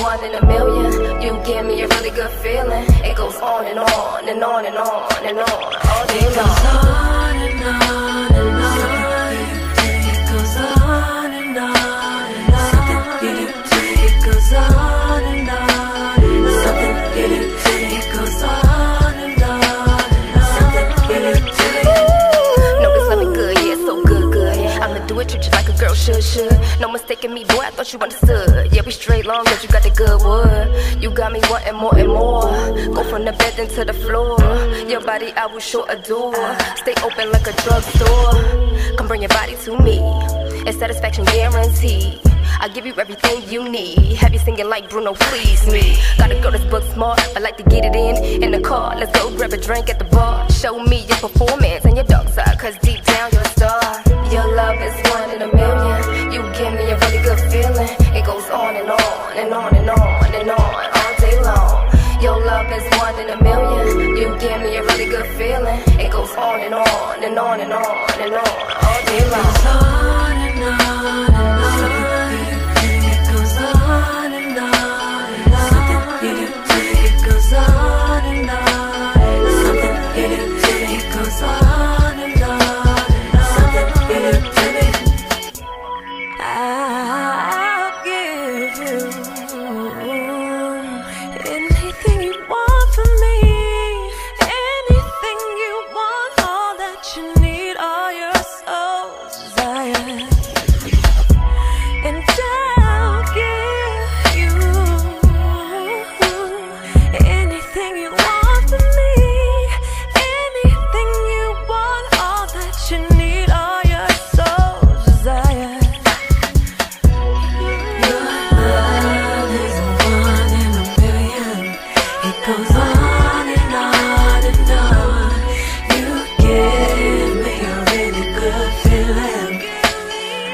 one in a million. You give me a really good feeling. It goes on and on and on and on and on all day long. It goes on and on and on. It goes on and on and on. Something you do to me. It goes on and on and on. Something you do to me. It goes on and on and on. Something you do to me. No, this love me good, yeah, so good, good. I'ma do it, treat you like a girl should. No mistaking me, boy, I thought you understood. Yeah, we straight long, cause you got the good wood. You got me wanting more and more. Go from the bed into the floor. Your body I will sure adore. Stay open like a drugstore. Come bring your body to me. It's satisfaction guaranteed. I give you everything you need. Have you singing like Bruno, please me. Got a girl that's book smart, I like to get it in the car. Let's go grab a drink at the bar. Show me your performance and your dark side, cause deep down you're a star. Your love is one in a million. You give me a really good feeling. It goes on and on and on and on and on all day long. Your love is one in a million. You give me a really good feeling. It goes on and on and on and on and on all day long. It goes on and on and on. It goes on and on and on. Something you do to me. It goes on and on and on. Something you do to me. It goes on and on and on. Something you do to me. I'll give you anything you want from me, anything you want, all that you need, all your soul's desire. And I'll give you anything you want from me, anything you want, all that you need, all your soul's desire. Your love is one in a million. It goes on and on and on. You give me a really good feeling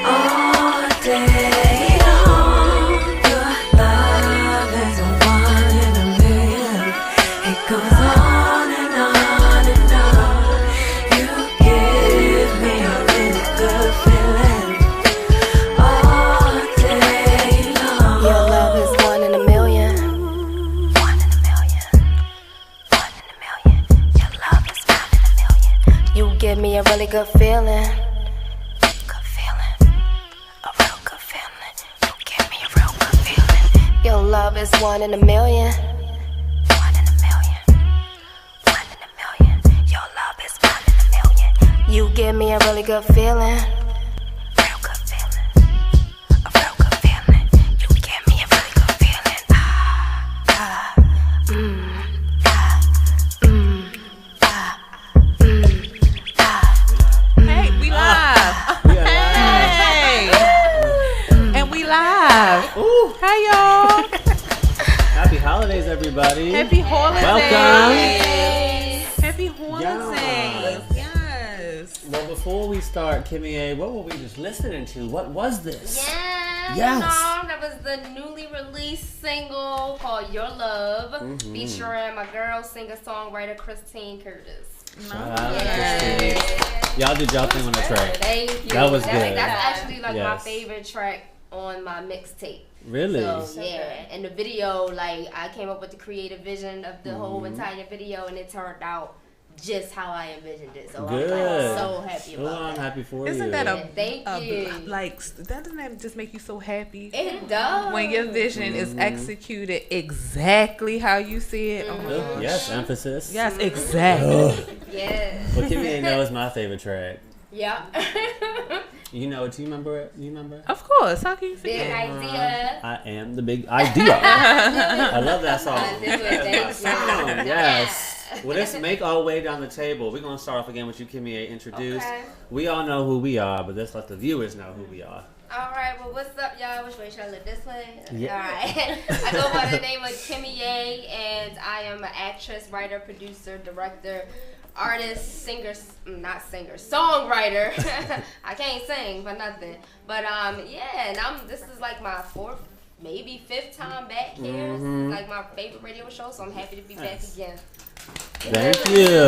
all day long. Your love is one in a million. It goes on and on and on. You give me a really good feeling all day long. Your love is one in a million. One in a million. One in a million. Your love is one in a million. You give me a really good feeling. Good feeling. A real good feeling. You give me a real good feeling. Your love is one in a million. One in a million. One in a million. Your love is one in a million. You give me a really good feeling. Real good feeling. A real good feeling. You give me a really good feeling. Hey, we live. Hey. And we live. Ooh, Hi, y'all. happy holidays, everybody. Happy holidays. Welcome. Happy holidays. Yes. Well, before we start, Kimmy A, what were we just listening to? What was this? Yeah, Yes. that was the newly released single called Your Love, featuring my girl, singer-songwriter Christine Curtis. Shout out to Yeah. Christine. Y'all did y'all thing on the track. Thank you. That was good. That's actually like my Yes. favorite track on my mixtape. Really? So yeah, and the video, like I came up with the creative vision of the whole entire video, and it turned out just how I envisioned it. So Good. I'm like, so happy Oh, about I'm that. happy for Isn't you. that Yeah, thank you. like, that doesn't that just make you so happy? It does. When your vision is executed exactly how you see it. Oh my gosh. Yes, emphasis. Yes, exactly. Yes. Well, Kimmy A knows my favorite track. Yeah. You know it? You remember it? You remember? Of course. How can you Big forget? idea. I am the big idea. I love that song. I knew it. That's my Thank you. song. Yes. Well, let's make our way down the table. We're going to start off again with you, Kimmy A. Introduce. Okay. We all know who we are, but let's let the viewers know who we are. All right. Well, what's up, y'all? Which way should I look? This way? Yeah. All right. I go by the name of Kimmy A, and I am an actress, writer, producer, director, artist, singer, not singer, songwriter. I can't sing for nothing. But yeah, and this is like my fourth, maybe fifth time back here. This is like my favorite radio show, so I'm happy to be back again. Thank you.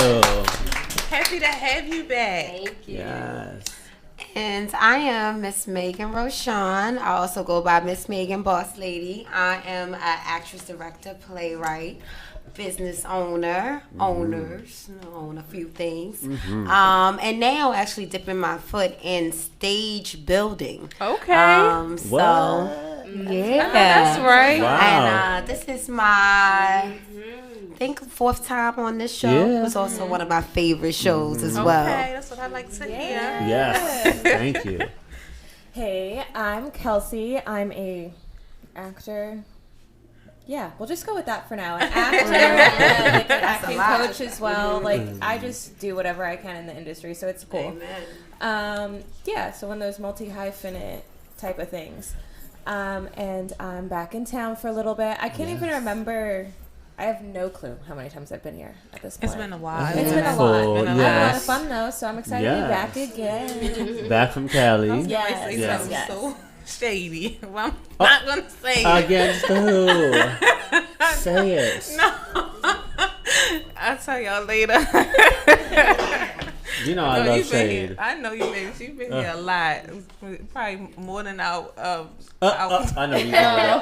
Happy to have you back. Thank you. Yes. And I am Miss Megan Roshan. I also go by Miss Megan Boss Lady. I am an actress, director, playwright, business owner, own a few things. And now actually dipping my foot in stage building. Okay. Yeah. That's right. Wow. And this is my, I think, 4th time on this show. Yeah. It was also one of my favorite shows as Okay, well. that's what I like to hear. Yes. Thank you. Hey, I'm Kelsey. I'm a actor. Yeah, we'll just go with that for now. An actor and like an acting coach as well. Like I just do whatever I can in the industry, so it's cool. Yeah, so one of those multi-hyphenate type of things. And I'm back in town for a little bit. I can't even remember. I have no clue how many times I've been here at this point. It's been a while. It's been a Full, lot. I have a lot of yes. fun though, so I'm excited to be back again. Back from Cali. Yes, Say Yeah. something so shady. Well, I'm not gonna say it. Against who? Say it. No. I'll tell y'all later. You know I love you've been shade. here. I know you, baby. You've been here a lot. Probably more than out. I know you know.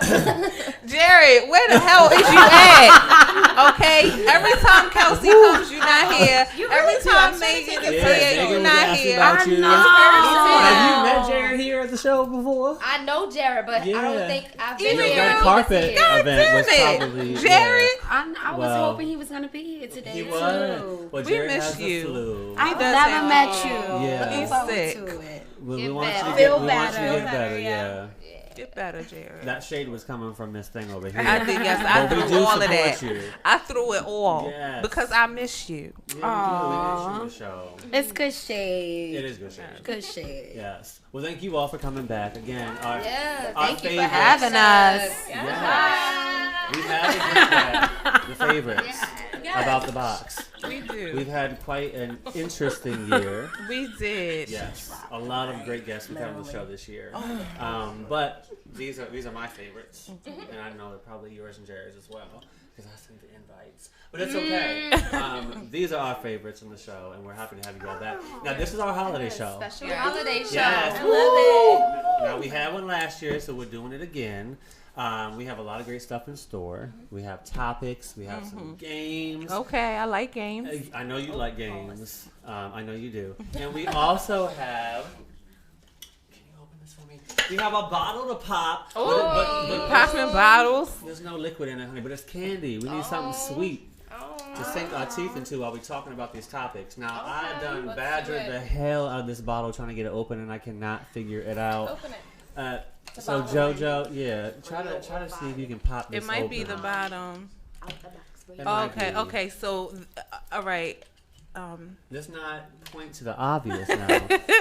Jared, where the hell is you at? Okay, every time Kelsey comes, you're not here. Every time Megan is here, you're not here. About you. Have you met Jared here at the show before? I know Jared, but I Yeah. don't think I've been Even here. That you. carpet God event was damn it. probably Jared, I was Well, hoping he was going to be here today. He too. was. Well, We Jared miss has the you. flu. I've does never have- met you. Yeah. Looking He's forward sick. to it. We Get want you to better. get, Feel we want you to better. get better. Yeah. get better, Jared. That shade was coming from this thing over here. I did, yes, I But we threw do all of support that. you. I threw it all Yes. because I miss you. Yeah, we do. We miss you the show. It's good shade. It is good shade. Good shade. Yes. Well, thank you all for coming back again. Our, Yeah, our Thank you for favorites. having us. Yes. We've had to get back the favorites about the box. We do. We've had quite an interesting year. We did. Yes, a lot of great guests we've had on the show this year. But these are my favorites, and I know they're probably yours and Jerry's as well because I sent the invites. But it's okay. These are our favorites in the show, and we're happy to have you all back. Now this is our holiday show. Special holiday show. Yes, I love it. Now we had one last year, so we're doing it again. We have a lot of great stuff in store. We have topics. We have some games. Okay, I like games. I know you like games. I know you do. And we also have. Can you open this for me? We have a bottle to pop. But Popping bottles. there's no liquid in it, honey. But it's candy. We need something sweet to sink our teeth into while we're talking about these topics. Now I done badgered the hell out of this bottle trying to get it open, and I cannot figure it out. Open it. So JoJo, yeah, try to see if you can pop this It might open. be the bottom. It might Okay, be. okay. So, all right. Let's not point to the obvious now,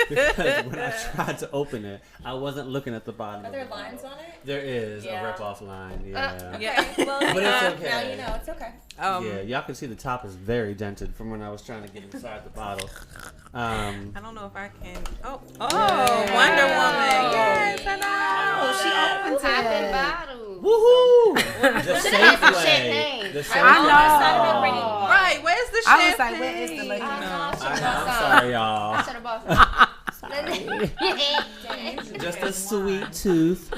because when I tried to open it, I wasn't looking at the bottom. Are of there the bottle. lines on it? There is Yeah. a rip-off line. Yeah. Yeah. Well, But it's okay. now you know it's okay. Yeah, y'all can see the top is very dented from when I was trying to get inside the bottle. I don't know if I can. Oh, Wonder Woman. Yes, I know. Popping bottles. Woohoo! The safe some way. champagne. The safe I know. way. Right, where's the I was champagne? like, where is the liquor? I'm sorry, y'all. I should have bought some. Just a sweet tooth.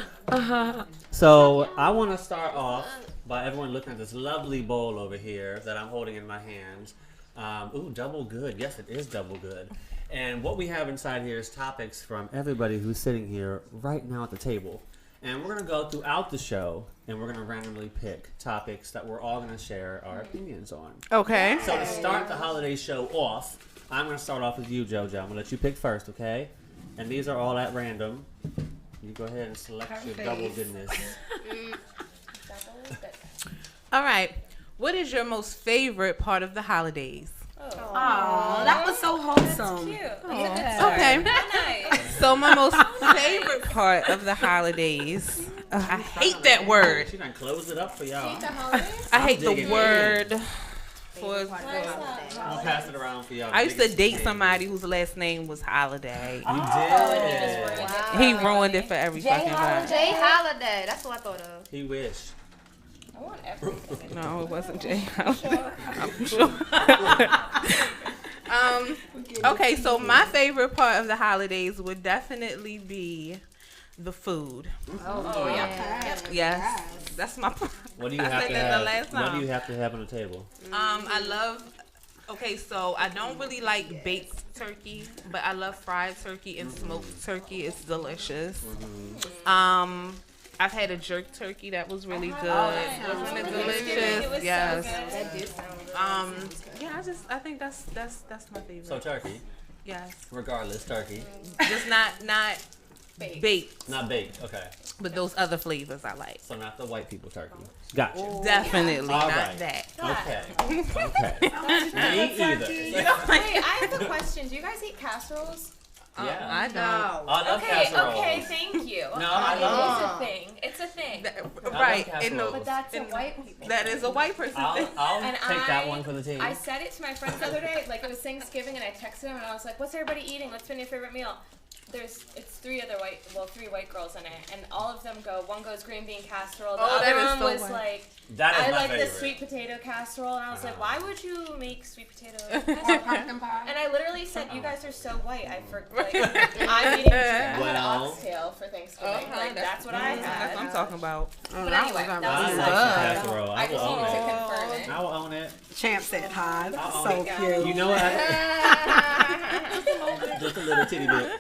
So I want to start off by everyone looking at this lovely bowl over here that I'm holding in my hands. Ooh, double good. Yes, it is double good. And what we have inside here is topics from everybody who's sitting here right now at the table. And we're going to go throughout the show, and we're going to randomly pick topics that we're all going to share our opinions on. Okay. So to start the holiday show off, I'm going to start off with you, JoJo. I'm going to let you pick first, okay? And these are all at random. You go ahead and select your double goodness. All right. What is your most favorite part of the holidays? Oh, that was so wholesome. Cute. Okay. Nice. So my most favorite part of the holidays. I hate that word. She done closed it up for y'all. I hate the digging word. For I'll pass it around for y'all. I used to date somebody whose last name was Holiday. You did. He ruined it for every fucking body. Jay Holiday. That's what I thought of. He wished. I want everything. No, it wasn't Jay Holiday. I'm sure. Okay, so my favorite part of the holidays would definitely be the food. Oh yeah. Yes, that's my. What do you I have said to that have? the last What do time. you have to have on the table? I love. Okay, so I don't really like baked turkey, but I love fried turkey and smoked turkey. It's delicious. I've had a jerk turkey that was really good. Wasn't it delicious? Yes. That do sound really Yeah, I think that's my favorite. So turkey, Yes, regardless, turkey, just not baked, not baked. Okay, but those other flavors I like. so not the white people turkey. Gotcha. Definitely All not right. that. Okay. Okay. Me either. Wait, I have a question. Do you guys eat casseroles? Yeah. I don't. I love Okay, casseroles. okay, thank you. No, I love It's a thing. It's a thing. Right. casseroles. But that's a white people. That is a white person thing. I'll And take that I- one for the team. I said it to my friends the other day, like it was Thanksgiving, and I texted them, and I was like, "What's everybody eating? What's been your favorite meal?" It's three white girls in it, and all of them go. One goes green bean casserole. The Oh, that other is one so was white. like, That is I my like favorite. the sweet potato casserole, and I was like, why would you make sweet potato Or casserole? pumpkin pie. And I literally said, you guys are so white. I'm eating Well- oxtail for Thanksgiving. Okay, Like that's what I That's had. what I'm talking about. But anyway, that I was like good. some casserole. I I will just own need to it. confirm it. I will own it. Champ said hi. That's I'll so own it. cute. You know what? Just a little titty bit.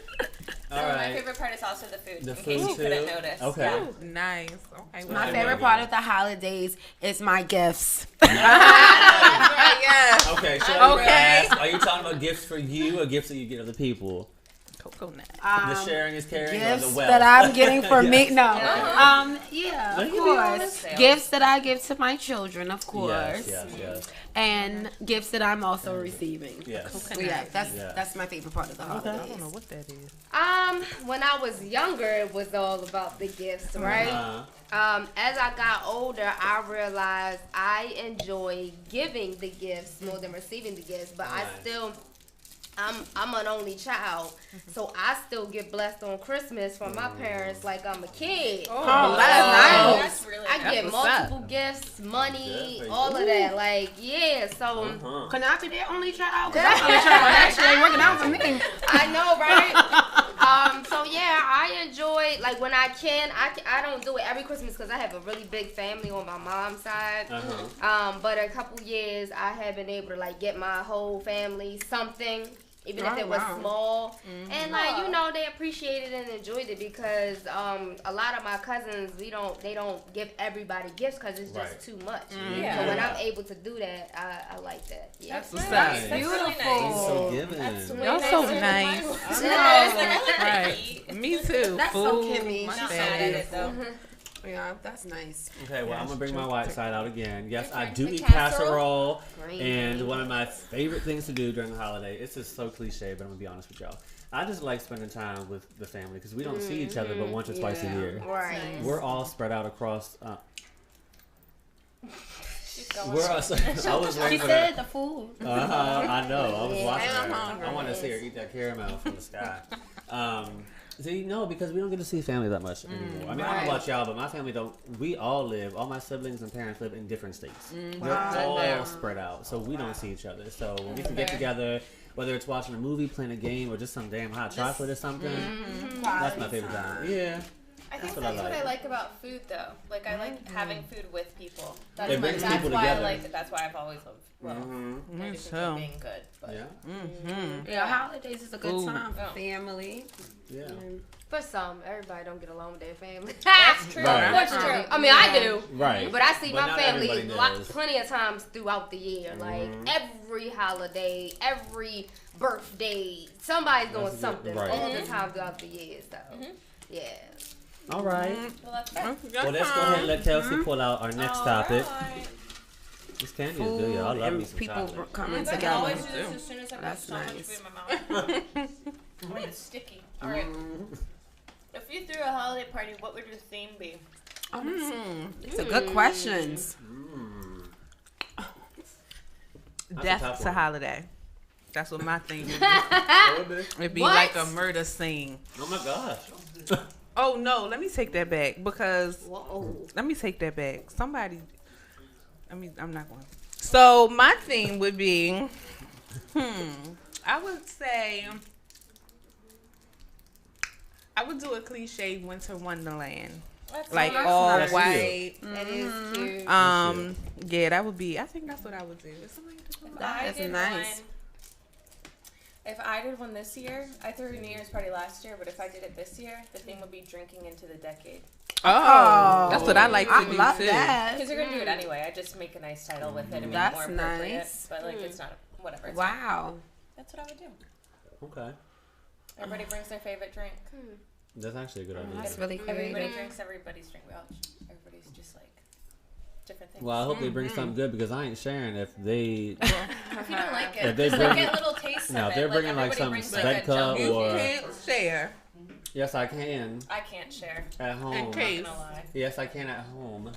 All So my right. favorant part is also the food. The in food case you couldn't too? notice. Okay. Yeah. Nice. Okay. well, My Yeah. favorite part of the holidays is my gifts. yes. Okay, so Okay. are you talking about gifts for you or gifts that you get other people? Coconut. The sharing is caring or the Gifts wealth? that I'm getting for me. Yes. No. Yeah. Yeah, Let of me be course. honest. Gifts that I give to my children, of course. Yes, yes, And gifts that I'm also receiving. yes. So yeah, Yeah. that's my favorite part of the holidays. I don't know what that is. When I was younger, it was all about the gifts, right? As I got older, I realized I enjoy giving the gifts more than receiving the gifts, but I Nice. still. I'm an only child, so I still get blessed on Christmas from my parents like I'm a kid. Oh, that's nice. That's really I nice. get what's up. multiple gifts, money, Good for all you. of that. Like, yeah, so Uh-huh. Can I be their only child? 'Cause I'm only child. Actually, ain't working out for me. I know, right? So yeah, I enjoy, like, when I can. I don't do it every Christmas because I have a really big family on my mom's side. Uh-huh. But a couple years I have been able to like get my whole family something, even if Oh, it was wow. small, and like they appreciated it and enjoyed it because a lot of my cousins they don't give everybody gifts because it's just Right. too much. Yeah. So when I'm able to do that, I like that. Yeah. That's what's Nice. up. That's really Beautiful. nice. So given. That's way Y'all so nicer than nice. mine was. Right. Right. Me too. That's so Food, Kimmy. my She's Not family. mad at it though. Yeah, that's nice. Okay, well, I'm going to bring my white side out again. Yes, I do The eat casserole? casserole. And one of my favorite things to do during the holiday, it's just so cliche, but I'm going to be honest with y'all. I just like spending time with the family because we don't see each other but once or twice a year. Right. We're all spread out across. She's going We're all, I was waiting for that. the food. I know. I was watching I'm her. hungry. I want to see her eat that caramel from the sky. See, no, because we don't get to see family that much anymore. I mean, I don't know about y'all, but my family don't. We all live. All my siblings and parents live in different states. We're all spread out, so we don't see each other. So when we can get together, whether it's watching a movie, playing a game, or just some damn hot chocolate or something, that's my favorite time. Yeah. I think what that's I what I like. like about food, though. Like, I like having food with people. That's It brings that's people why together. I like it. That's why I've always loved. Well, Mm-hmm. maybe Me since too. being good, but Yeah. Yeah, holidays is a good Food. time for Yeah. family. Yeah. For some, everybody don't get along with their family. that's true. Right. That's true. I mean, I do. Right. But I see But my not family everybody does. plenty of times throughout the year. Like every holiday, every birthday, somebody's doing That's good. something Right. all the time throughout the year. So, yeah. All right. Well, that's fine. Well, let's go ahead and let Kelsey pull out our next topic. Alright. This candy is good, y'all. I love me and some people chocolate. coming I can together. always do this as soon as I put That's so much nice. food in my mouth. I mean, it's sticky. All right. If you threw a holiday party, what would your theme be? These are good questions. That's a Death tough to one. holiday. That's what my thing would be. What would it be? It'd be What? like a murder scene. Oh my gosh. Oh no, let me take that back because Whoa. let me take that back. Somebody, I'm not going. So my thing would be I would say I would do a cliche winter wonderland. That's Like nice. all That's white. That is cute. Yeah, that would be. I think that's what I would do. Is somebody doing that? I That's did nice. one. If I did one this year, I threw a New Year's party last year, but if I did it this year, the theme would be drinking into the decade. Oh, that's what I like to I do love too. that. Because you're gonna do it anyway. I just make a nice title with it and make it That's more appropriate. nice. But like, it's not whatever. It's fine. Wow. That's what I would do. Okay. Everybody brings their favorite drink. That's actually a good idea. That's really Everybody creative. drinks everybody's drink. Everybody's just like different things. Well, I hope they bring something good because I ain't sharing if they. if you don't like If it, they just bring- like, get little tastes No, of if it. they're bringing, like, everybody some brings, Svedka a jumbo You or- can't share Yes, I can I can't share. at in home. case. I'm not gonna lie. Yes, I can at home.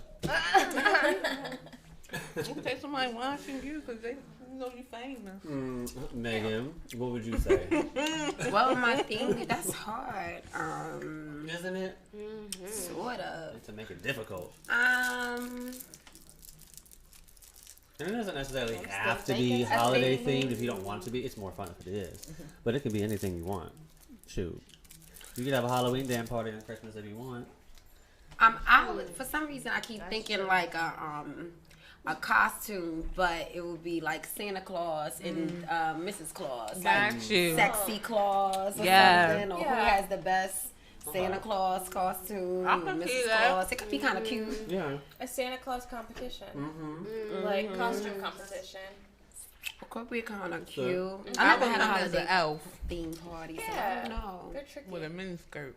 In case somebody watching you because they know you famous. Megan, what would you say? Well, my thing, that's hard. Isn't it? Sort of. To make it difficult. Um, And it doesn't necessarily have to be holiday themed if you don't want it to be. It's more fun if it is. But it could be anything you want. Shoot. You could have a Halloween damn party on Christmas if you want. for some reason, I keep thinking like a costume, but it would be like Santa Claus and Mrs. Claus. Like Got you. Sexy Claus or Yeah. something, or who Yeah. has the best Santa Claus costume, I can see Mrs. that. Claus. It could be kind of cute. Yeah. A Santa Claus competition, Mm-hmm. like costume competition. It could be kind of So- cute. I I never had a as an holiday elf theme party, so I Yeah. don't know. They're tricky. with a miniskirt.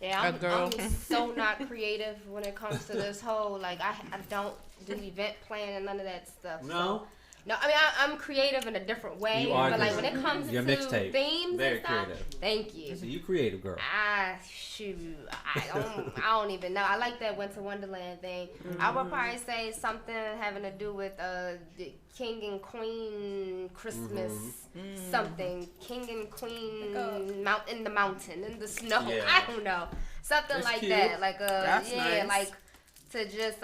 Yeah, A I'm girl. so not creative when it comes to this whole, like, I don't do event planning and none of that stuff. No? No, I mean, I'm creative in a different way, You are but like when creative. it comes Your to mixtape. themes Very and stuff, creative. thank you. So you creative girl. Shoot, I don't even know. I like that Winter Wonderland thing. I would probably say something having to do with the King and Queen Christmas, something King and Queen in the mountain in the snow. Yeah. I don't know, something That's like cute. that. Like That's yeah, nice. like to just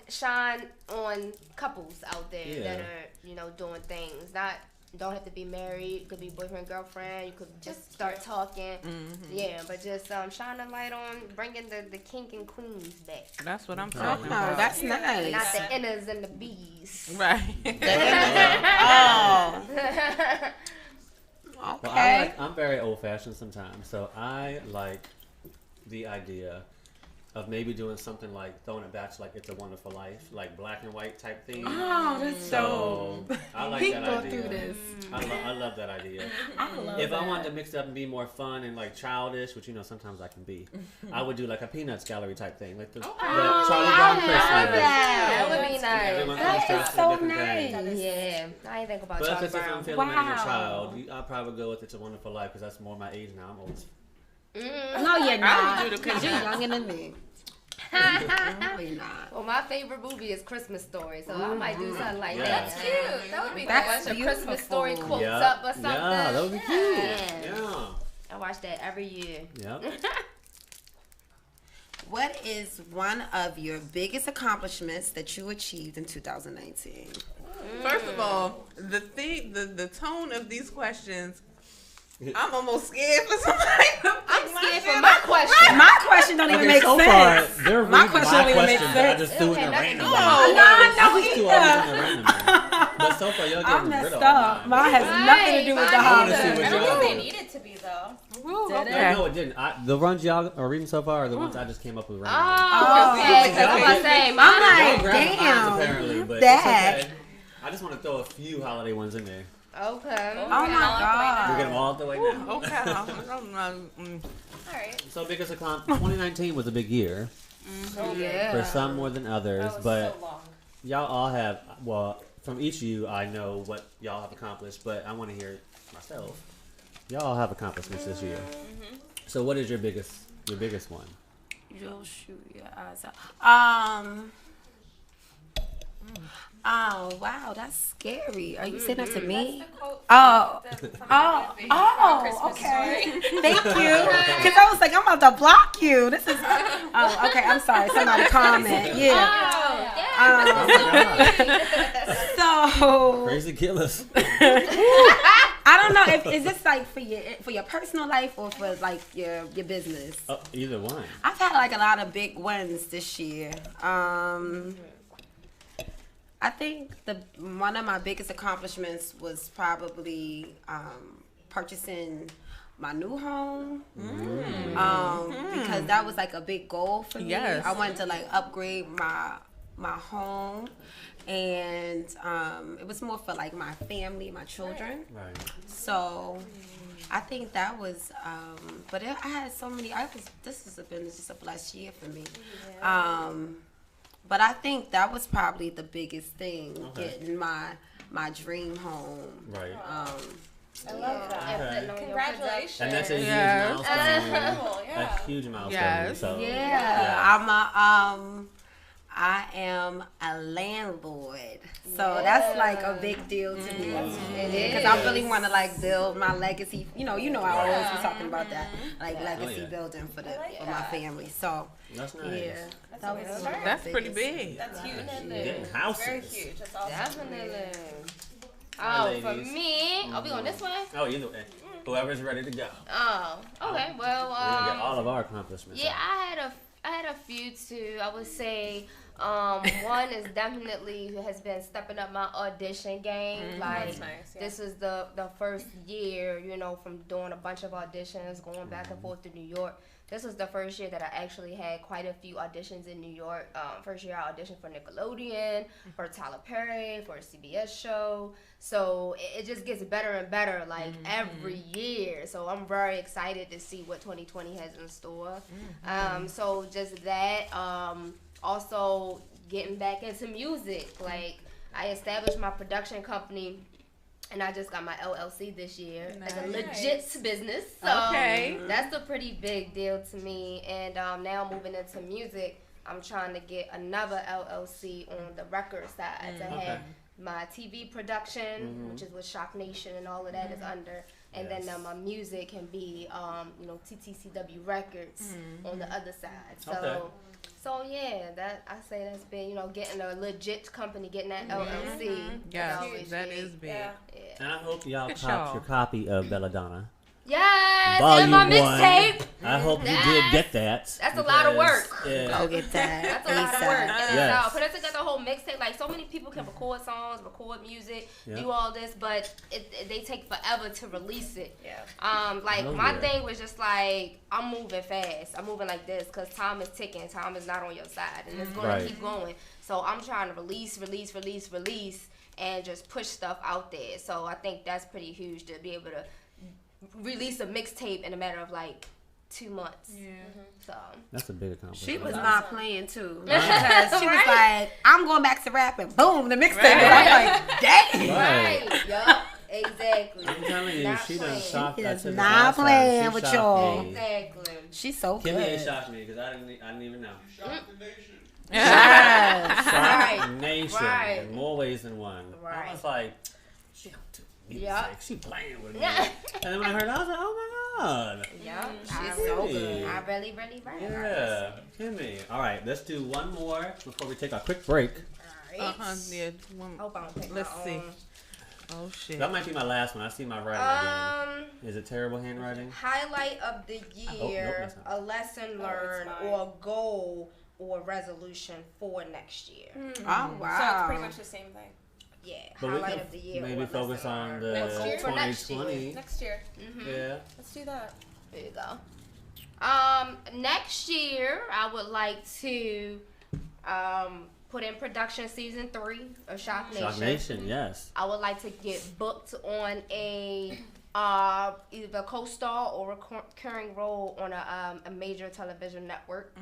shine on couples out there Yeah. that are doing things. Don't have to be married. Could be boyfriend, girlfriend. You could just start talking. Yeah, but just shine a light on bringing the king and queens back. That's what I'm Oh, talking about. that's Not nice. the inners and the bees. Right. Oh, Well, okay. I'm very old fashioned sometimes, so I like the idea of maybe doing something like throwing it back to like It's a Wonderful Life, like black and white type theme. Oh, that's So I like He that go idea. through this. I love that idea. I love If that. I wanted to mix it up and be more fun and like childish, which sometimes I can be, I would do like a Peanuts gallery type thing, like the Charlie Brown Christmas. That would be Everyone nice. comes That dressed is in so different things. nice. Yeah, I ain't think about But if Charlie it's if I'm Brown. feeling like your Wow. child, I'll probably go with It's a Wonderful Life because that's more my age now. I'm old. No, you're not. do the Because you're Peanuts. younger than me. No, you're not. Well, my favorite movie is Christmas Story, so I might do something like Yeah. that. That's cute. That would be That's nice. Bunch of Christmas Story beautiful. quotes up or something. Yeah, that would be cute. Yeah. Yeah. I watch that every year. Yep. What is one of your biggest accomplishments that you achieved in 2019? First of all, the tone of these questions, I'm almost scared for somebody. I'm scared for my question. My question don't even make so sense. far, they're My reading question my don't even make questions that I sense. just threw in there Okay, randomly. No, I no, just threw all either. these in there randomly. But so far, y'all I'm getting rid messed of all up. mine. Mine has nothing to do with the Mine I wanna see holiday. what I don't y'all think they do. need it to be though. Okay. No, it didn't. The ones y'all are reading so far are the ones I just came up with randomly. Oh, okay. Because I'm about to say, I'm mine. like, Y'all grabbed mine, damn, apparently, but that. it's okay. I just want to throw a few holiday ones in there. Okay. Oh my We're god. getting them all the way now. Okay. I don't know. Alright. So biggest accomplishment, 2019 was a big year Yeah. for some more than others, That was but so long. y'all all have, well, from each of you, I know what y'all have accomplished, but I want to hear myself. Y'all all have accomplishments this year. So what is your biggest one? You'll shoot your eyes out. Oh wow, that's scary. Are you saying that to me? Oh, okay. Thank you. Because I was like, I'm about to block you. This is. Oh, okay. I'm sorry. Somebody comment. Yeah. Oh, yeah. So Crazy killers. I don't know if is this like for your personal life or for like your business. Either one. I've had like a lot of big wins this year. I think one of my biggest accomplishments was probably purchasing my new home. Because that was like a big goal for me. Yes. I wanted to like upgrade my home, and it was more for like my family, my children. Right. So I think that was, but I had so many. This has been just a blessed year for me. But I think that was probably the biggest thing, getting my dream home. Right. I love that. Okay. Congratulations. And that's a huge Yes. milestone. Yeah. A huge milestone. Yes. So, Yeah, I am a landlord, so that's like a big deal to me. Because I really want to like build my legacy. You know, I always be talking about that, like legacy building for my family. So That's nice. yeah, that was That's pretty big. That's huge. Getting houses. Very huge. That's awesome. Definitely. Hi, For ladies. me, are we going this way? Oh, either way. Whoever's ready to go. Oh, okay. Well, We're gonna get all of our accomplishments. yeah, out. I had a few too. I would say one is definitely has been stepping up my audition game. Like That's nice, yeah. this is the first year, you know, from doing a bunch of auditions, going back and forth to New York. This was the first year that I actually had quite a few auditions in New York. First year I auditioned for Nickelodeon, for Tyler Perry, for a CBS show. So it just gets better and better like every year. So I'm very excited to see what 2020 has in store. So just that. Also getting back into music. Like I established my production company. And I just got my LLC this year as a legit business. So Okay. that's a pretty big deal to me. And now moving into music, I'm trying to get another LLC on the record side to have my TV production, which is with Shock Nation and all of that is under. And then my music can be, TTCW Records on the other side. So. Okay. So yeah, that I say that's been, getting a legit company, getting that LLC. Yeah, always that big. is big. Yeah. And I hope y'all Good copped show. your copy of Belladonna. Yes, Volume and my 1. mixtape. I hope you Yes. did get that. That's a lot of work. Yeah. go get that. That's a lot of work. And Yes. putting together a whole mixtape, like so many people can record songs, record music, Yeah. do all this, but they take forever to release it. Yeah. Oh, My yeah. thing was just like, I'm moving fast. I'm moving like this because time is ticking. Time is not on your side, and it's going Right. to keep going. So I'm trying to release, and just push stuff out there. So I think that's pretty huge to be able to release a mixtape in a matter of like 2 months. Yeah. So That's a big accomplishment. She was not playing too. Because she was like, I'm going back to rapping. Boom, the mixtape. I'm like, dang. right, yup, exactly. I'm telling you, Not she done playing. shocked She that is to the not outside. playing She with shocked y'all. me. Exactly. She's so Kimmy ain't good. shocked me because I didn't even know. Yes. Shock Right. Nation Right. in more ways than one. I Right. was like, she don't do music. Yeah. She playing with me. Yeah. And then when I heard it, I was like, oh my god. Yeah, She's so good. I really, really, really. Yeah, Kimmy. All right, let's do one more before we take a quick break. Uh-huh. Yeah. Hope I don't pick Let's my see. own. Oh shit. That might be my last one. I see my writing again. Is it terrible handwriting? Highlight of the year, that's not. a lesson learned, fine. or a goal or resolution for next year. Oh, So it's wow. pretty much the same thing. Yeah, But we highlight could of the year. maybe or focus lesson on learned. the Next year? For next year. 2020. Next year. Yeah. Let's do that. There you go. Next year I would like to put in production season 3 of Shock Nation. Shock Nation, yes. I would like to get booked on a either a co-star or recurring role on a major television network,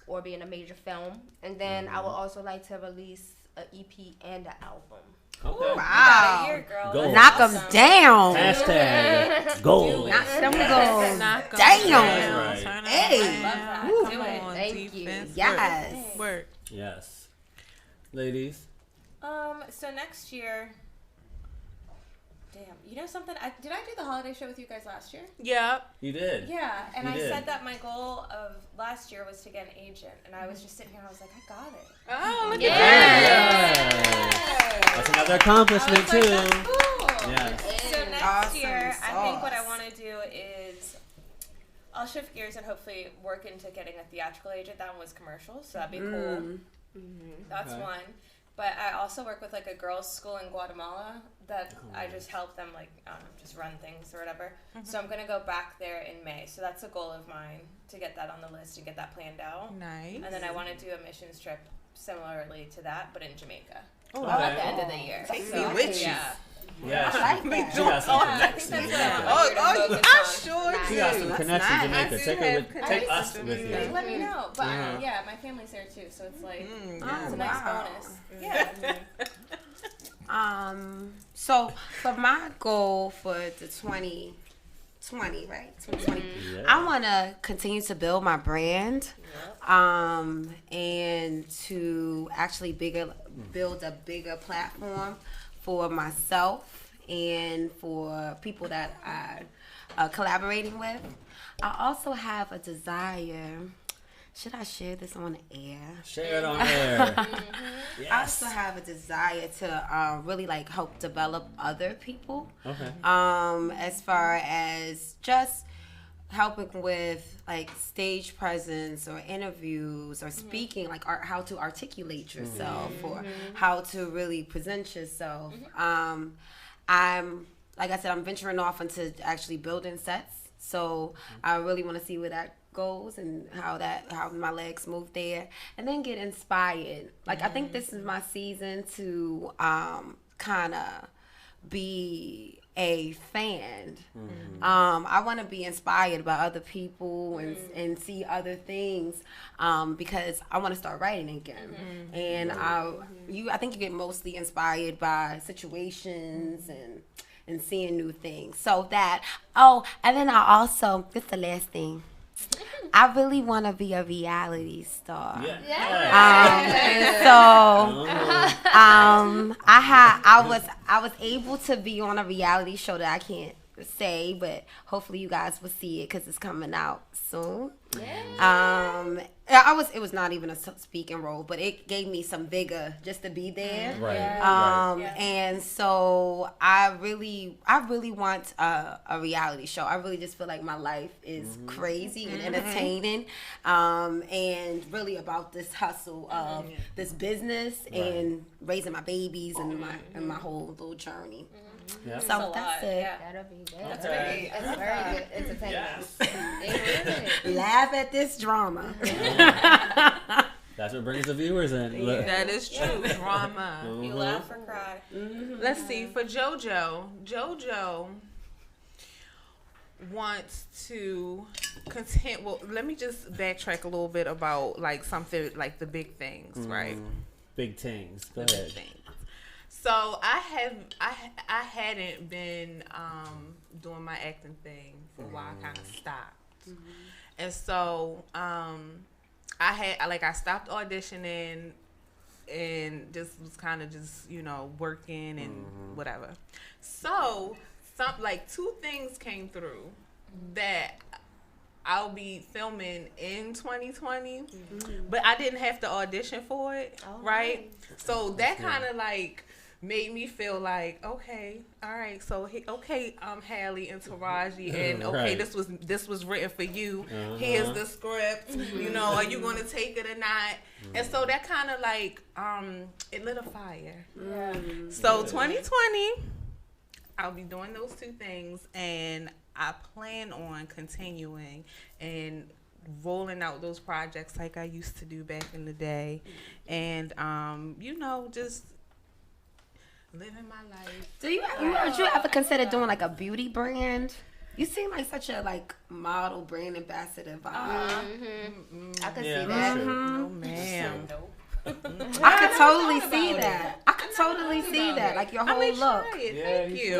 or be in a major film. And then I would also like to release an EP and an album. Okay. Wow. Year, girl. Goals. Knock them down. Hashtag goals. Knock them goals. Knock 'em Damn. down. Right. Turn 'em Hey. around. Woo. Come Do it. on, Thank you. defense. Yes. Work. Yes. Ladies. So next year, damn. You know something? Did I do the holiday show with you guys last year? Yeah. You did. Yeah, and You I did. said that my goal of last year was to get an agent, and I was just sitting here, I was like, I got it. Oh, look Yeah. at Yeah. That's another accomplishment I was too. like, that's cool. Yes. So next Awesome year, I think what I sauce. want to do is I'll shift gears and hopefully work into getting a theatrical agent. That one was commercial, so that'd be cool. That's Okay. one. But I also work with like a girls' school in Guatemala that I just help them like just run things or whatever. So I'm gonna go back there in May. So that's a goal of mine to get that on the list and get that planned out. Nice. And then I want to do a missions trip similarly to that, but in Jamaica Oh, at the end of the year. Take So, me with you. yeah. Yeah. I like She that. got some Yeah, I think connections. that's in what I Jamaica. want. Oh, I sure She got some do. connections in nice. Jamaica. I do Take her have with, take connections us in with Jamaica. you. Let me know. But Yeah. yeah, my family's there too, so it's like Mm, it's yeah. a nice wow. bonus. Yeah. So for my goal for the 2020, right? 2020. Yeah. I want to continue to build my brand, and to actually build a bigger platform for myself and for people that I'm collaborating with. I also have a desire. Should I share this on the air? Share it on air. I Yes. also have a desire to really like help develop other people. Okay. As far as just helping with like stage presence or interviews or speaking, like how to articulate yourself or how to really present yourself. I'm like I said, I'm venturing off into actually building sets, so I really want to see where that goes and how my legs move there, and then get inspired. Like I think this is my season to kind of be a fan. I want to be inspired by other people and see other things, because I want to start writing again. And I think you get mostly inspired by situations and seeing new things. So that, and then I also, this is the last thing, I really want to be a reality star. Yeah. And so I was able to be on a reality show that I can't say, but hopefully you guys will see it because it's coming out soon. It was not even a speaking role, but it gave me some vigor just to be there. Right. And so I really want a reality show. I really just feel like my life is crazy and entertaining, and really about this hustle of this business and raising my babies and my whole little journey. Yeah. So that's it. Yeah. That'll be good. That's It's very good entertainment. Yes. It really is. Laugh at this drama. That's what brings the viewers in. Look. That is true. Drama. You laugh or cry. Let's see. For JoJo wants to content. Well, let me just backtrack a little bit about like something like the big things, right? Big things. Go The ahead. big things. So I hadn't been doing my acting thing for a while. I kind of stopped, and so I stopped auditioning and just was kind of just working and whatever. So two things came through that I'll be filming in 2020, but I didn't have to audition for it, right? So that kind of made me feel like, okay, all right, so Hallie and Taraji, and okay, Right. this was written for you. Here's the script. Are you gonna take it or not? And so that kind of it lit a fire. Yeah. So 2020, I'll be doing those two things, and I plan on continuing and rolling out those projects like I used to do back in the day, and just living my life. Would you ever consider doing like a beauty brand? You seem like such a model brand ambassador vibe. I can Yeah, see that's that. true. No, ma'am. I could totally see that. I could totally see that. Like your I whole may look. try it. Yeah, Thank you you.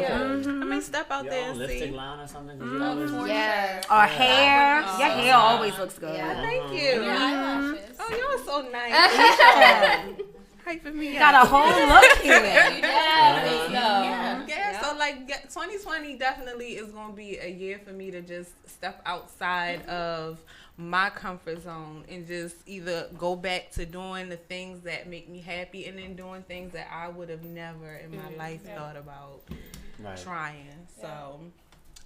should. I may step out Your there own and lipstick see. line or something? 'Cause you always Yeah. Or hair. Your hair always looks good. Yeah. Thank you. Your eyelashes. Oh, you're so nice. Hyping me Got a up. whole look here. Yeah. Yeah, so like 2020 definitely is gonna be a year for me to just step outside of my comfort zone and just either go back to doing the things that make me happy and then doing things that I would have never in my life thought about trying. So,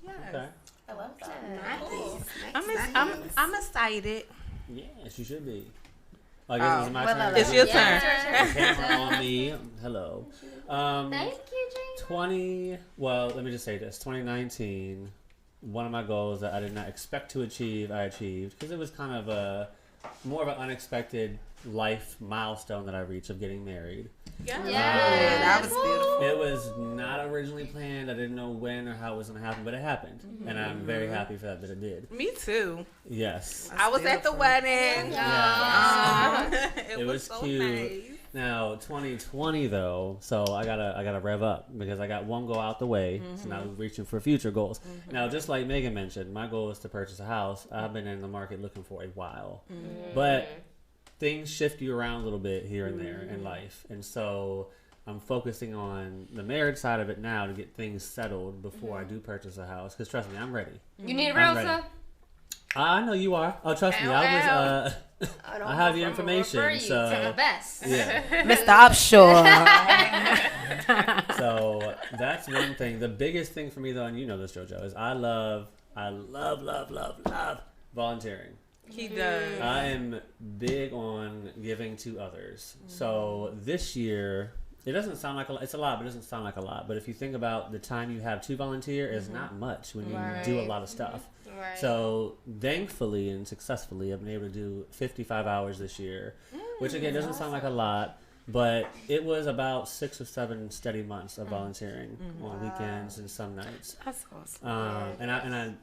yes. Okay. I love that. I'm excited. Yes, you should be. I guess it's my turn. It's your turn. Camera on me. Hello. Thank you, James. Let me just say this. 2019, one of my goals that I did not expect to achieve, I achieved. Because it was kind of more of an unexpected life milestone that I reached of getting married. Yeah. That was beautiful. It was not originally planned. I didn't know when or how it was going to happen, but it happened. And I'm very happy for that it did. Me too. Yes. I was at the wedding. It was so cute. nice. Now 2020 though, so I gotta rev up because I got one goal out the way. So now we're reaching for future goals. Now, just like Megan mentioned, my goal is to purchase a house. I've been in the market looking for a while, but things shift you around a little bit here and there in life, and so I'm focusing on the marriage side of it now to get things settled before I do purchase a house. Because trust me, I'm ready. You need a I'm realtor? ready. I know you are. Oh, trust me, I have your information. Refer you to the best. Yeah. Mr. Offshore. So that's one thing. The biggest thing for me, though, and you know this, JoJo, is I love volunteering. He does. I am big on giving to others. So this year, it doesn't sound like it's a lot, but it doesn't sound like a lot. But if you think about the time you have to volunteer, it's not much when you do a lot of stuff. Right. So thankfully and successfully, I've been able to do 55 hours this year, which again doesn't sound like a lot, but it was about 6 or 7 steady months of volunteering on weekends and some nights. That's awesome. And I,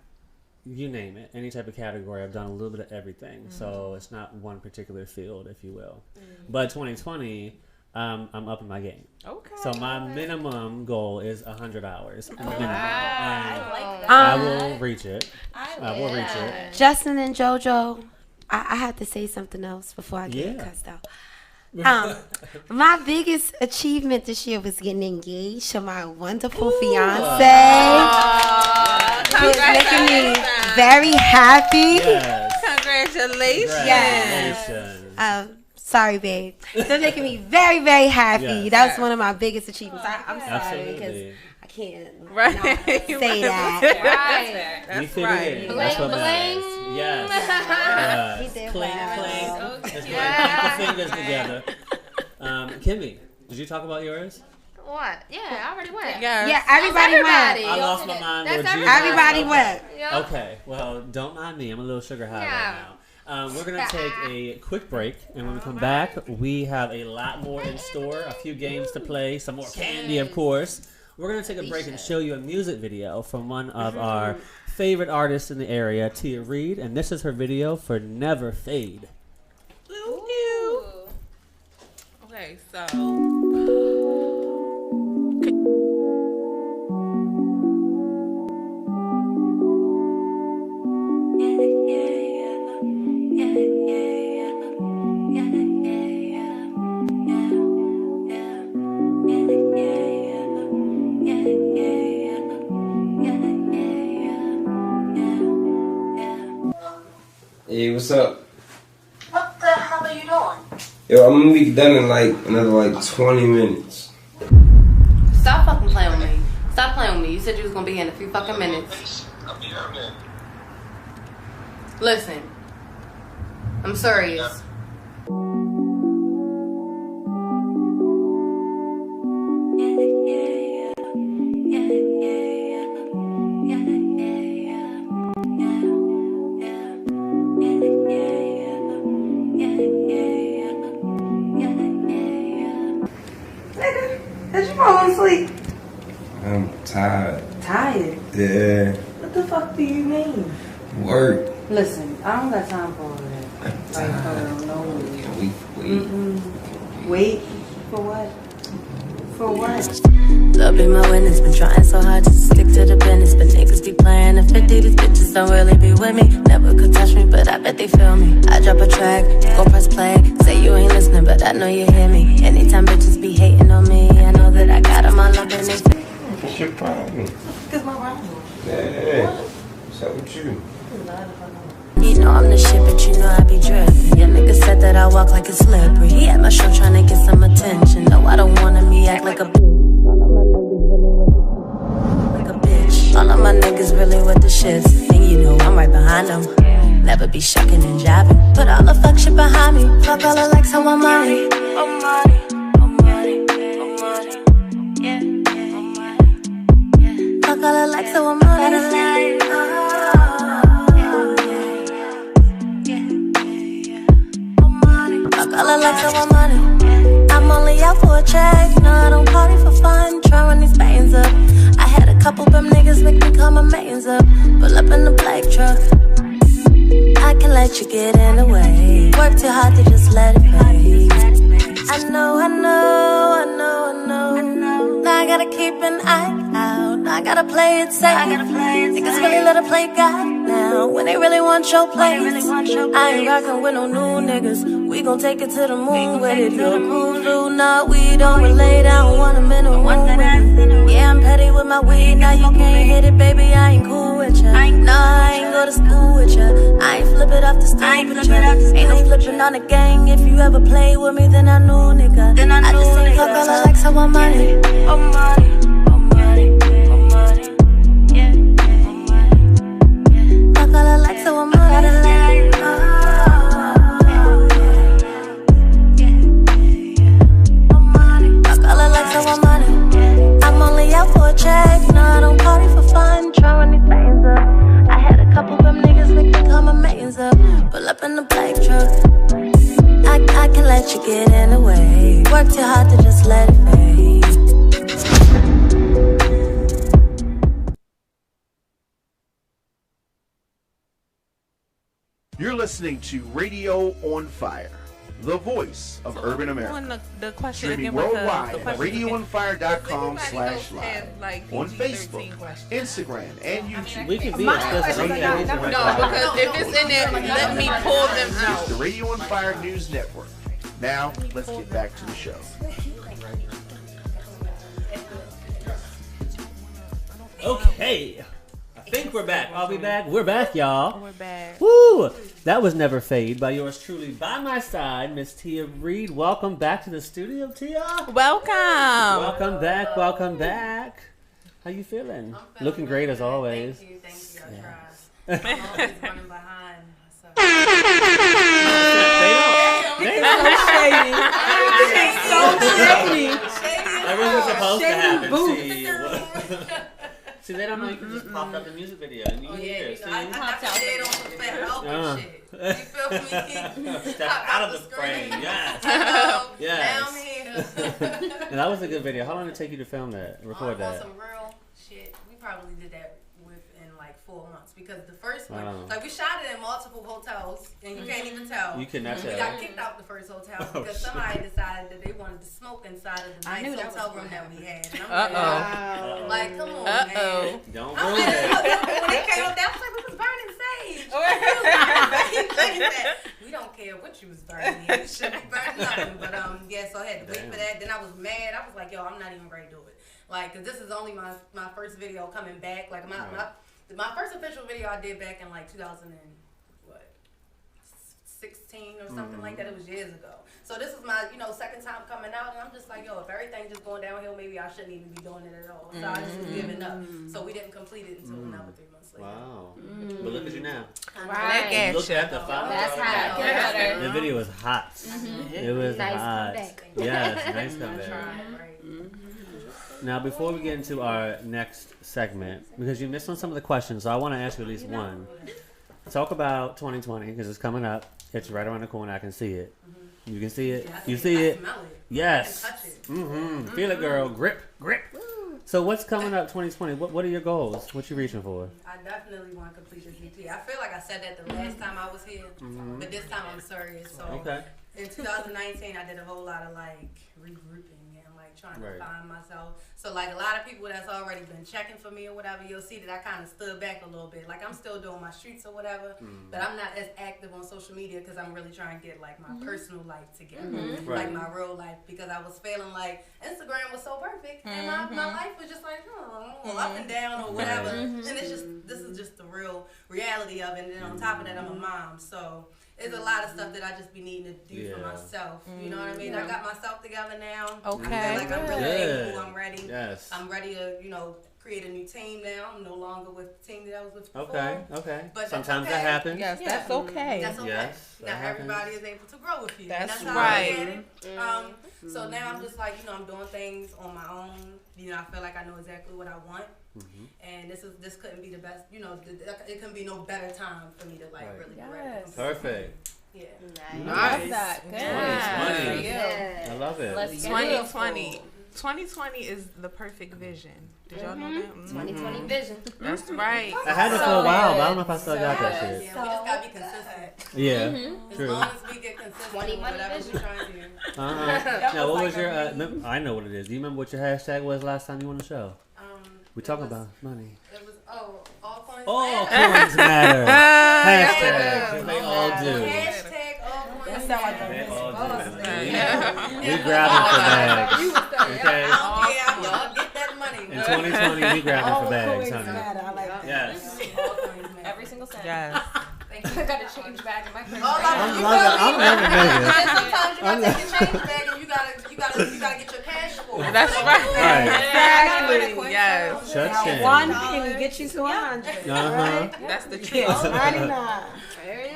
you name it, any type of category, I've done a little bit of everything. So it's not one particular field, if you will. But 2020, I'm up in my game. Okay. So my minimum goal is 100 hours. I like that. I will reach it. I will reach it. Justin and JoJo, I have to say something else before I get cussed out. My biggest achievement this year was getting engaged to my wonderful fiance. It's making me very happy. Yes. Congratulations. Sorry, babe. It's making me very, very happy. Yes. That was one of my biggest achievements. I'm sorry because Absolutely. I can't Right. say that. Right. We fit right. it in. That's what Bling, matters. bling. Yes. He Yes. did Clink, well. clink. Let's clink the fingers together. Kimmy, did you talk about yours? What? Yeah, I already went. Yeah, everybody went. everybody. I lost my mind. That's Lord Jesus. Everybody went. Yeah. Okay, well, don't mind me. I'm a little sugar high Yeah. right now. We're going to take a quick break, and when we come back, we have a lot more in store, a few games to play, some more candy, of course. We're going to take a break and show you a music video from one of our favorite artists in the area, Tia Reid, and this is her video for Never Fade. Okay, so Hey, what's up? What the hell are you doing? Yo, I'm gonna be done in like another 20 minutes. Stop fucking playing with me. Stop playing with me. You said you was gonna be here in a few fucking minutes. Listen, I'm serious. Did you fall asleep? I'm tired. Tired? Yeah. What the fuck do you mean? Work. Listen, I don't got time for all of that. Like, hold on, no way. Can we wait? Wait? For what? For what? Love be my witness, been trying so hard to stick to the business, but niggas be playing the 50, these bitches don't really be with me. Never could touch me, but I bet they feel me. I drop a track, go press play, say you ain't listening, but I know you hear me. Anytime bitches be hating on me, I know that I got them all up in their face. It's your problem? Cause my problem. Yeah. What's up with you? You know I'm the shit, but you know I be drippin'. Your nigga said that I walk like a slippery. He at my show tryna get some attention. No, I don't wanna me act like a bitch. All of my niggas really with the shits. And you know I'm right behind them. Never be shucking and jiving. Put all the fuck shit behind me. Fuck all the likes on my money. Oh money, oh money, oh money. Yeah, oh money. Yeah. Fuck all the likes on my money. Fuck all the likes on my money. I'm only out for a check. No, I don't party for fun. Try run these bands up. I had a couple bum niggas make me call my mains up. Pull up in the black truck. I can let you get in the way. Work too hard to just let it fade. I know. Now I gotta keep an eye out. Now I gotta play it safe. Niggas really let it play God now. When they really want your place. I ain't rockin' with no new niggas. We gon' take it to the moon with it. Little cruise, do not, we don't relate. I don't want them in the room with me. Yeah, I'm petty with my weed. Now you can't hit it, baby. I ain't cool with ya. Nah, I ain't go to school with ya. I ain't flip it off the street with ya. Ain't no flipping on the gang. If you ever play with me, then I knew, nigga. I just ain't fuck all I like, so I'm money. Oh money, oh money, oh money. Yeah, oh money. Fuck all I like, so I'm money. I'm only out for a check. No, I don't party for fun. Try run these bands up. I had a couple of them niggas make me call my mains up. Pull up in the black truck. I can let you get in the way. Work too hard to just let it fade. You're listening to Radio on Fire, the voice of urban America. The question Streaming again was worldwide the at question radioonfire.com/live. On Facebook, Instagram, and YouTube. We can be explicit. No, because if it's in there, let me pull them It's out. the Radio on Fire News Network. Now, let's get back to the show. Okay. I think we're back. Are we back? We're back, y'all. We're back. Woo! That was Never Fade by yours truly. By my side, Miss Tia Reed. Welcome back to the studio, Tia. Welcome. Welcome back. Welcome back. How you feeling? Looking great as always. Thank you. Yes. I tried. I'm always running behind. So. They so shady. So shady. That wasn't supposed to happen. See, they don't know you can just pop up the music video and you hear it. I popped out dead on some fat help shit. You feel me? Step out of the frame. Yes. Yes. Now I'm here. And that was a good video. How long did it take you to film that, record that? Some real shit. We probably did that within like 4 months because the first one, Wow. like we shot it in multiple hotels and you can't even tell. You cannot tell. We got kicked out the first hotel because somebody decided that they wanted to smoke inside of the nice hotel room that we had. And I'm like, come on, man. Don't I'm ruin like, it. when they came up there, I was like, we was burning sage. We don't care what you was burning. You shouldn't be burning nothing. But yeah, so I had to wait for that. Then I was mad. I was like, yo, I'm not even ready to do it. Like, cause this is only my first video coming back. Like my first official video I did back in like 2016 or something like that. It was years ago. So this is my second time coming out, and I'm just like, yo, if everything just going downhill, maybe I shouldn't even be doing it at all. So I just was giving up. So we didn't complete it until another 3 months later. Wow. But look at you now. Right. Look at the final That's product. hot. The video was hot. It was Nice hot. comeback. Yes, nice comeback. Now, before we get into our next segment, because you missed on some of the questions, so I want to ask you at least one. Talk about 2020 because it's coming up. It's right around the corner. I can see it. You can see it. You see it. Smell it. Yes. Touch it. Feel it, girl. Grip. So what's coming up 2020? What are your goals? What you reaching for? I definitely want to complete this EP. I feel like I said that the last time I was here, but this time I'm serious. So Okay. in 2019, I did a whole lot of like regrouping and like like trying Right. to find myself. So like a lot of people that's already been checking for me or whatever, you'll see that I kind of stood back a little bit. Like I'm still doing my streets or whatever, but I'm not as active on social media because I'm really trying to get like my personal life together, Right. like my real life, because I was feeling like Instagram was so perfect and my life was just like up and down or whatever. And it's just this is just the real reality of it. And then on top of that, I'm a mom, so. There's a lot of stuff that I just be needing to do for myself. You know what I mean? I got myself together now. Okay. Like I'm really able. I'm ready. Yes. I'm ready to, create a new team now. I'm no longer with the team that I was with before. Okay. But Sometimes that's okay. that happens. Yes, that's okay. That's okay. Yes, that Not happens. everybody is able to grow with you. That's And how right. I look at it. So now I'm just like, I'm doing things on my own. I feel like I know exactly what I want. And this couldn't be the best, it couldn't be no better time for me to really be ready. Perfect. Yeah. Love that. Good. Money. Yeah. I love it. Let's get 2020. 2020 is the perfect vision. Did y'all know that? 2020 vision. That's right. I had it for a while, but I don't know if I still got that shit. Yeah, we just gotta be consistent. Yeah, As true. long as we get consistent with 20 money whatever vision. we're trying to do. Now, what was your? I know what it is. Do you remember what your hashtag was last time you were on the show? We talking about money. It was all coins All matter. coins matter. Hashtag. They all do. Hashtag all coins They matter. all do. We grabbing for bags. Okay. Y'all get that money. In 2020, we grabbing for bags, Coins honey. matter. I like that. Yes. All coins matter. Every single cent. Yes. Thank you. I got to change back in my credit All card. I'm loving Megan. And sometimes you gotta take your change bag and you gotta get your cash for it. That's right. Right. Exactly. Yes. Shut in. One penny get you to 100. Uh-huh. That's the truth. Yes, 99.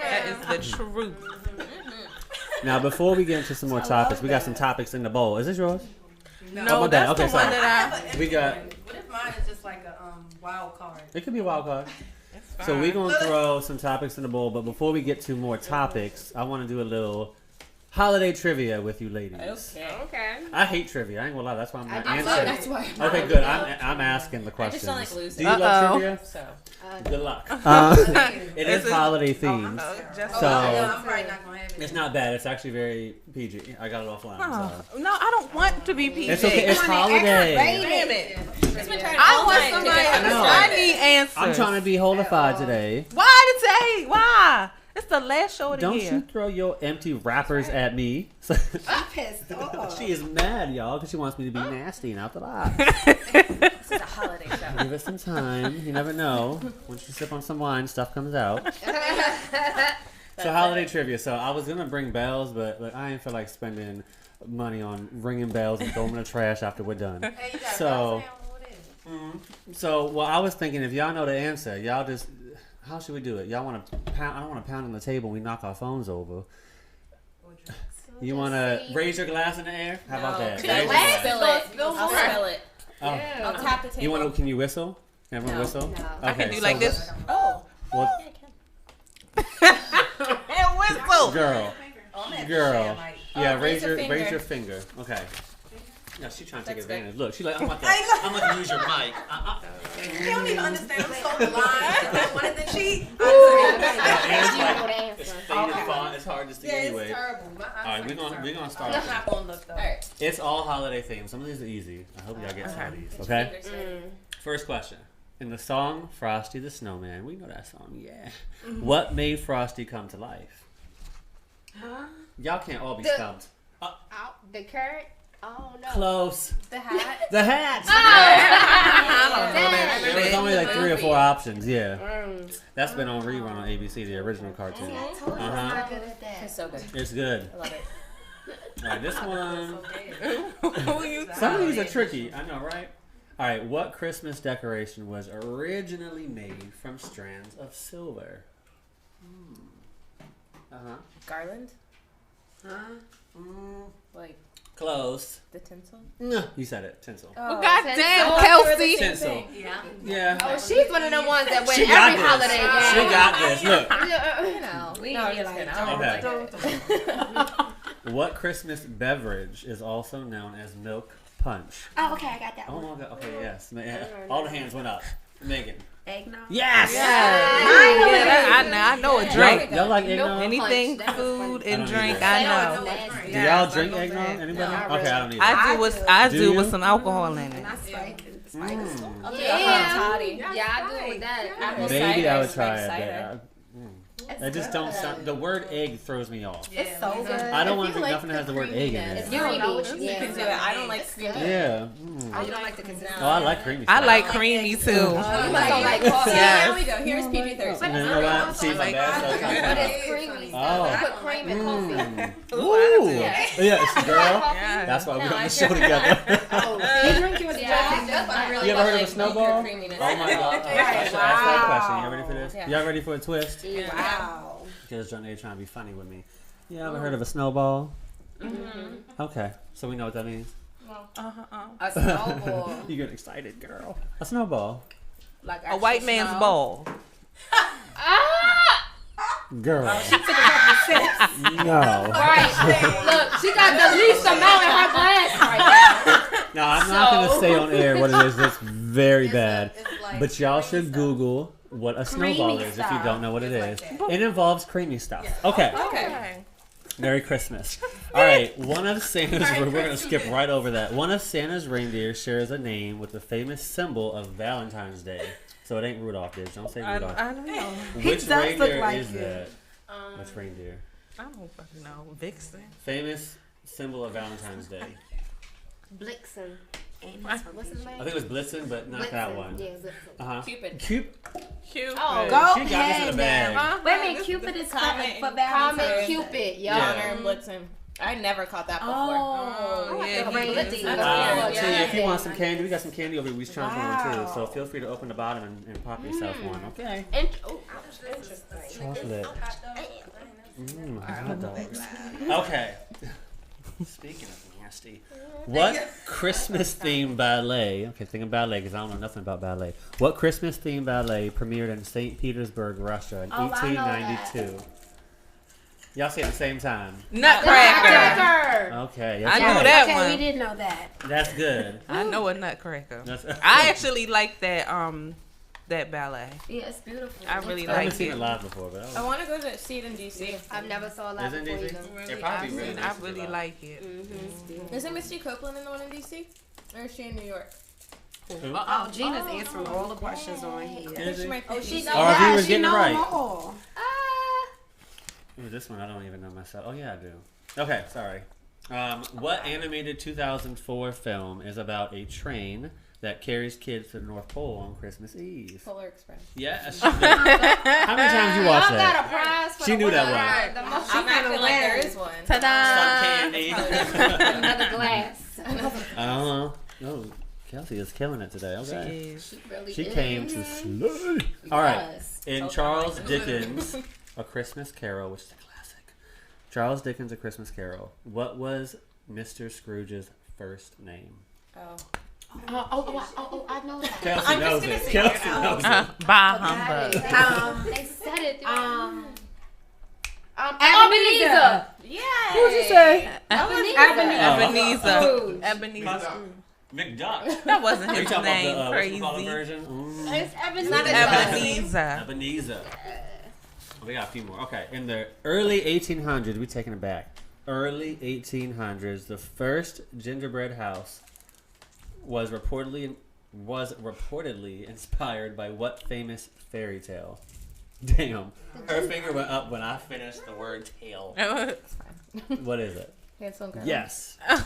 That is the truth. Now, before we get into some more topics, we got some topics in the bowl. Is this yours? No, about that? that's Okay, the sorry. one that We got. What if mine is just like a wild card? It could be a wild card. I. So we're going to throw some topics in the bowl, but before we get to more topics, I want to do a little holiday trivia with you ladies. Okay. I hate trivia. I ain't gonna lie. That's why I'm not I love answering. that's why I'm Okay, good. I'm asking the I questions. just don't like losing. Do you love trivia? So. Good luck. It is Is it- holiday themed. Just So- I'm probably not gonna have it. It's not bad. It's actually very PG. I got it offline. So. No, I don't want to be PG. It's okay. It's holiday. Damn it. It's been trying I all want night to somebody. get know. I need answers. I'm trying to be holified today. Why today? Why? It's the last show of the Don't year. you throw your empty wrappers at me. I'm pissed off. She is mad, y'all, because she wants me to be nasty and out the box. This is a holiday show. Give it some time. You never know. Once you sip on some wine, stuff comes out. So holiday trivia. So I was gonna bring bells, but I ain't feel like spending money on ringing bells and throwing them in the trash after we're done. Hey, you got So- what is? So, well, I was thinking if y'all know the answer, y'all just how should we do it? Y'all want to pound? I don't want to pound on the table. and We knock our phones over. You want to raise your glass in the air? How about that? No. Raise your I'll glass. spill it. Spill I'll more. spill it. Oh. I'll tap the table. You want to? Can you whistle? Can everyone No. whistle? No. I can do like this. Oh. Well, And whistle. girl, girl. Yeah, Oh, raise raise a your finger. finger. Okay. Yeah, she's trying to take That's good. advantage. Look, she's like, I'm about to use your mic. You don't even understand. I'm so blind. I wanted to cheat. You know the It's answer. faded font. It's hard to see Yeah, anyway. it's terrible. My All right, eyesight's we're terrible. gonna start. I'm not gonna look though. All right. It's all holiday themed. Some of these are easy. I hope y'all get some of these. Okay. Fingers ready. First question. In the song Frosty the Snowman, we know that song, yeah. What made Frosty come to life? Y'all can't all be The- stumped. The carrot? Oh no. Close. The hat. The hat! Dang. There was only like 3 or 4 options, yeah. Mm. That's been on rerun on ABC, the original cartoon. Uh-huh. Not good at that. It's so good. It's good. I love it. All right, this one. Who you? Some of these are tricky, I know, right? All right, what Christmas decoration was originally made from strands of silver? Uh-huh. Garland? Mm, Like close. the tinsel? No, you said it. Tinsel. Well, goddamn, Oh, Kelsey. Tinsel. Yeah. Yeah. Oh, she's one of the ones that win She got every this. holiday She game. got this. Look. You know, we No, be I'm like, just kidding. Okay. What Christmas beverage is also known as milk punch? oh, okay, I got that Oh one. my god. Okay, yes. All the hands went up. Megan. Eggnog. Yes. I know a drink. Y'all like eggnog? Anything, Punch, that was food funny. and I don't drink, either. I That know. was nasty. Do y'all drink eggnog? Anybody? No, Okay, I don't either. I Do do you? with some alcohol in it. And I spike Mm. Yeah, I do with that. Apple Maybe cider I would is try like it. cider. I just don't sound. The word egg throws me off. It's so good. I don't want to you drink like nothing that has the the word egg in creaminess. it. You don't know what You can do it. I don't like creamy. Yeah. Oh, you don't like the consistency? Oh, I like creamy I stuff. like creamy too. You must don't like coffee. Yes. Here we go. Here's PG-13. And then you know what? See, my bad. But it's creamy. Oh. You put cream in coffee. Ooh. Yeah. Yes, girl. Yeah. That's why we're on the show together. You drink yours. Yeah, that's what I really You ever heard of a like snowball? creaminess. Oh my god. I should ask that question. Y'all ready for this? Yeah. Y'all ready for a twist? Wow. Because John A trying to be funny with me. You ever heard of a snowball? Mm-hmm. Okay, so we know what that means. A snowball. You get excited, girl. A snowball. Like A white man's snow. ball. Girl. Took a couple of sips. No. Right. Look, she got the least amount in her glass right No, I'm not going to So- say on air what it is. It's very bad. It's like But y'all creamy should stuff. Google what a snowball Creamy is if you stuff. don't know what it It's is. like It involves creamy stuff. Okay. Okay. Merry Christmas. All right, one of Santa's, we're going to skip right over that. One of Santa's reindeer shares a name with the famous symbol of Valentine's Day. So it ain't Rudolph, bitch. Don't say Rudolph. I don't know. Which does look reindeer like is you. that? Which reindeer? I don't fucking know. Vixen. Famous symbol of Valentine's Day. now. Blixen. What's his I name? think it was Blitzen, but not that one. Yeah, Blitzen. Uh-huh. Cupid. Cupid. Cute. Oh, Go She got this in a ahead bag. Huh? Wait a minute, Cupid is Comet. for Comet Valentine's. Cupid, Yeah. Donner and Blitzen. I never caught that before. Oh, Yeah, yeah, he- Blitzen. That's So weird. if you want some candy, we got some candy over here. We trying for one Wow. too. So feel free to open the bottom and pop yourself one. Okay. Chocolate. Hot dogs. Okay. Speaking of nasty, what Christmas themed ballet? Okay, think of ballet because I don't know nothing about ballet. What Christmas themed ballet premiered in St. Petersburg, Russia in Oh, I know 1892? Y'all say it at the same time. Nutcracker. Okay, I that's knew good. that Okay, one. we didn't know that. That's good. I know a Nutcracker. That's, I actually like that that ballet. Yeah, it's beautiful. I really I haven't like seen it it. live before, but I want to go to see it in DC. I've never saw a live Is it before DC? either. It probably really I nice to really live. like it. Isn't Misty Copeland in the one in DC? Or is she in New York? Oh, Gina's answering all the questions on here. Is it? Oh, She she's knows Or if you that. was she getting it know right. them all. Ooh, this one I don't even know myself. Oh yeah, I do. Okay, sorry. What animated 2004 film is about a train that carries kids to the North Pole on Christmas Eve? Polar Express. Yes. How many times you watched Y'all got a that? prize for She the knew that winner. one. The most I'm acting like there is one. Some candy. another glass. Oh, Kelsey is killing it today. She Okay. is. Really She is. came to slay. All right. Yes. In Charles Dickens' A Christmas Carol, which is a classic. Charles Dickens' A Christmas Carol. What was Mr. Scrooge's first name? Oh. I know that. Kelsey knows it. Kelsey knows it. Bah humbug. They said it. Ebenezer. Yeah. Who'd you say? Ebenezer. Oh. Ebenezer Scrooge. McDuck. That wasn't Are you his talking name. about the Crazy. whatchamacallit version? Mm. It's Ebenezer. Ebenezer. We got a few more. Okay. In the early 1800s, we taking it back. Early 1800s, the first gingerbread house was reportedly inspired by what famous fairy tale? Damn. Her finger went up when I finished the word tale. What is it? Hansel and Gretel. Yes. That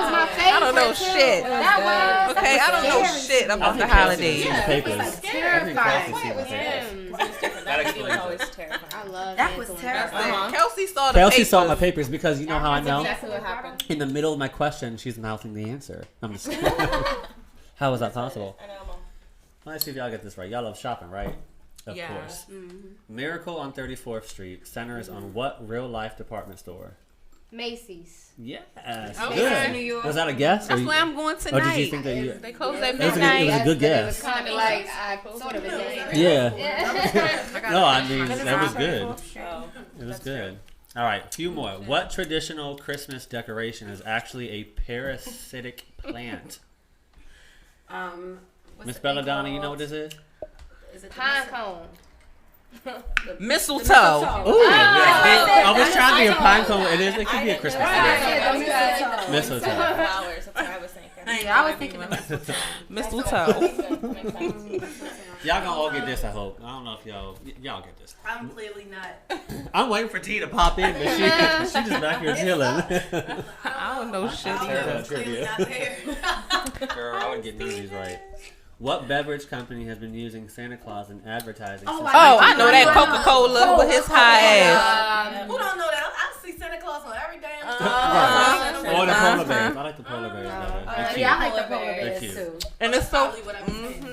was my favorite. I don't know shit. That was. Okay, I don't know shit about the holidays. Papers. Terrifying. That explains always it. terrifying. I love That was Hansel and terrifying. Uh-huh. Kelsey saw the Kelsey papers. saw my papers because you know how I know? Exactly what happened. In the middle of my question, she's mouthing the answer. I'm just kidding. How is that possible? I know. Let's see if y'all get this right. Y'all love shopping, right? Of Yeah. course. Miracle on 34th Street centers on what real-life department store? Macy's. Yes. Okay. Good. New York. Was that a guess? That's or where I'm going Or tonight. did you think that you... They close at It was a good- midnight. it was a good It guess. was kind of like I sort of a game. Yeah. No, I mean, that was good. Oh. It was good. All right, a few more. What traditional Christmas decoration is actually a parasitic plant? Miss Belladonna, you know what this is? Is it the Pine cone. Mistletoe. Ooh, yeah. I was trying to be a pine cone. It could be a Christmas tree. Mistletoe. Flowers. That's what I was thinking. Yeah, I was thinking of Mistletoe. Y'all gonna all get this, I hope. I don't know if y'all get this. I'm clearly not. I'm waiting for T to pop in, but she just back here chilling. I don't know shit I'm either. clearly not there. Girl, I would get none of these right. What beverage company has been using Santa Claus in advertising? Oh, I know that Coca-Cola with his high ass. Who don't know that? I see Santa Claus on every damn Or the polar bears. I like the polar bears better. They're cute. Yeah, I like the polar They're bears cute. too. And it's so.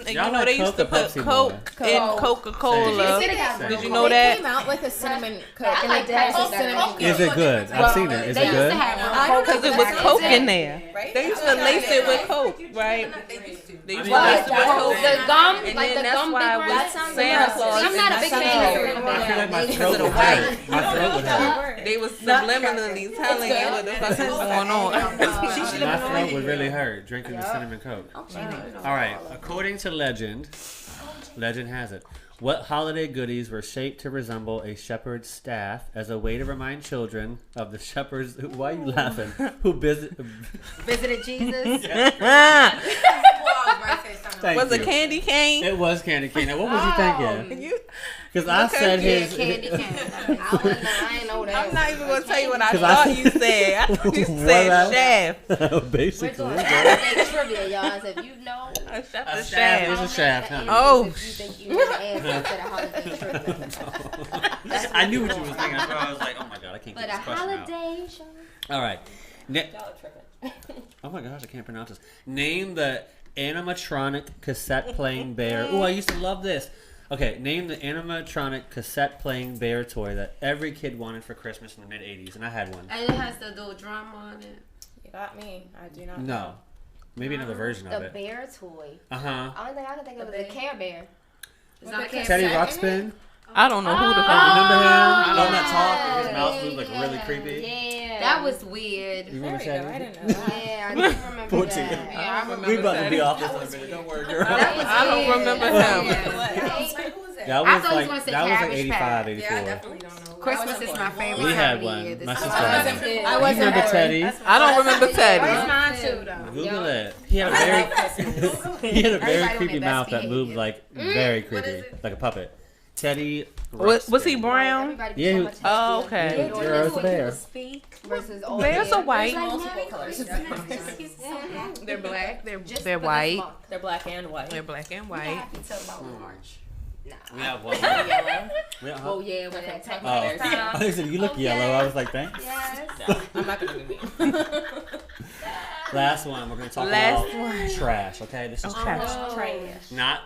And you know they used to put Coke in Coca-Cola. Did you know They that? came out with a cinnamon Coke. I like that. Is it good? I've seen it. Is it good? Because it was Coke in there. Right? They used to lace it with Coke, right? They used to Well, lace it with Coke. The gum, And like then the that's gum why big with red sounds Santa Claus. I'm not a big fan of I feel like my throat of the would hurt. My throat would hurt. They was subliminally telling you what the fuck is going on. My throat would really hurt drinking the cinnamon Coke. All right. According to legend has it, what holiday goodies were shaped to resemble a shepherd's staff as a way to remind children of the shepherds? Why are you laughing? Who Visited Jesus. Thank Was you. it candy cane? It was candy cane. Now, what was you thinking? Because I said his. candy cane. I ain't know that. I'm not even gonna tell you what I 'Cause I thought said- you said. I thought you What said I- shaft. We're Basically. doing holiday trivia, y'all. So if you know, A shaft. A A shaft shaft. is a shaft. Huh? Oh. if you think you know the answer to the holiday trivia. I knew what you was thinking. That's why I was like, oh my god, I can't But get a this question out. holiday show. All right. Oh my gosh, I can't pronounce this. Name the animatronic cassette playing bear. Oh, I used to love this. Okay, name the animatronic cassette playing bear toy that every kid wanted for Christmas in the mid 80s, and I had one. And it has the little drum on it. You got me. I do not. No. Maybe another version of The it. bear toy. Uh-huh. Only thing I can think of is a Care Bear. It's not a Teddy cassette. Ruxpin? I don't know who the fuck. Remember him? yeah. Don't that talk? His mouth moved like really creepy. Yeah. That was weird. You There remember we go. I Teddy? didn't know that. Yeah, I do remember 14. that. Yeah, I remember We about to Teddy. be off this in a minute. Don't worry, girl. That was I don't weird. remember That him. was weird. Who was that? That I was thought you was like gonna say that was like Cabbage 85, Patch. 84. Yeah, I definitely don't know. Christmas is my favorite We time had of one. year. This My is sister why had I one. did. I You wasn't remember born. Teddy? I don't remember Where's Teddy. mine too, though? Google it. He had a very he had a very Everybody on creepy their mouth best that moved behavior. like very creepy, like a puppet. Teddy. Was he Ruxpin. brown? Everybody Yeah, so he- much Oh, okay. Girl, it's a bear. versus all Bears are white. Multiple colors. They're black. They're Just they're for this white. month. They're black and white. They're black and I white. have to tell about March. We have one. Yellow. We have, Oh yeah, with that Talk Oh, about I said you look yellow. I was like, thanks. Yes. I'm not gonna be mean. Last one. We're gonna talk Last about one. trash. Okay, this is trash. Trash. Not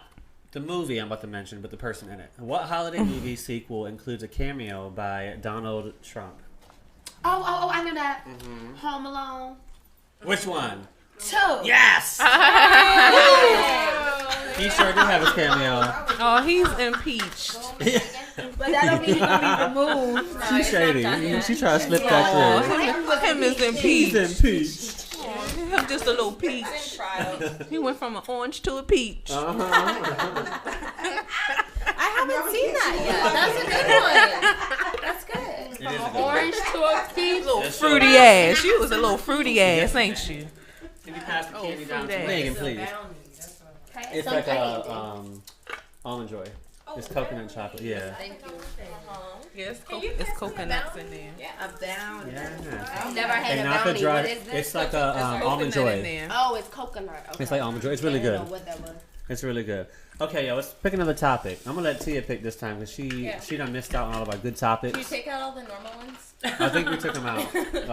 the movie I'm about to mention, but the person in it. What holiday movie sequel includes a cameo by Donald Trump? Oh, I know that. Home Alone. Which one? 2. Yes. He sure did have his cameo. Oh, he's impeached. But that don't mean he's gonna be removed. She's shady. She tried to slip Oh, that him is through. impeached. He's impeached. Him just a little peach. He went from an orange to a peach. I haven't seen that yet. That's a good one. That's good. It is a good one. Orange to a peach. Little That's fruity so- ass. You was a little fruity ass, ain't you? Can you pass the candy down to fruit Megan, please? It's like a almond joy. It's coconut chocolate. Yeah. Yes, it's coconuts in there. I'm down. Yeah. I've never had And a not the brownie. dry. What is this? It's like a almond Coconut in joy. there. Oh, it's coconut. Okay. It's like almond joy. It's I really didn't good. know what that was. It's really good. Okay, yo, let's pick another topic. I'm gonna let Tia pick this time because she done missed out on all of our good Did you topics. take out all the normal ones? I think we took them out.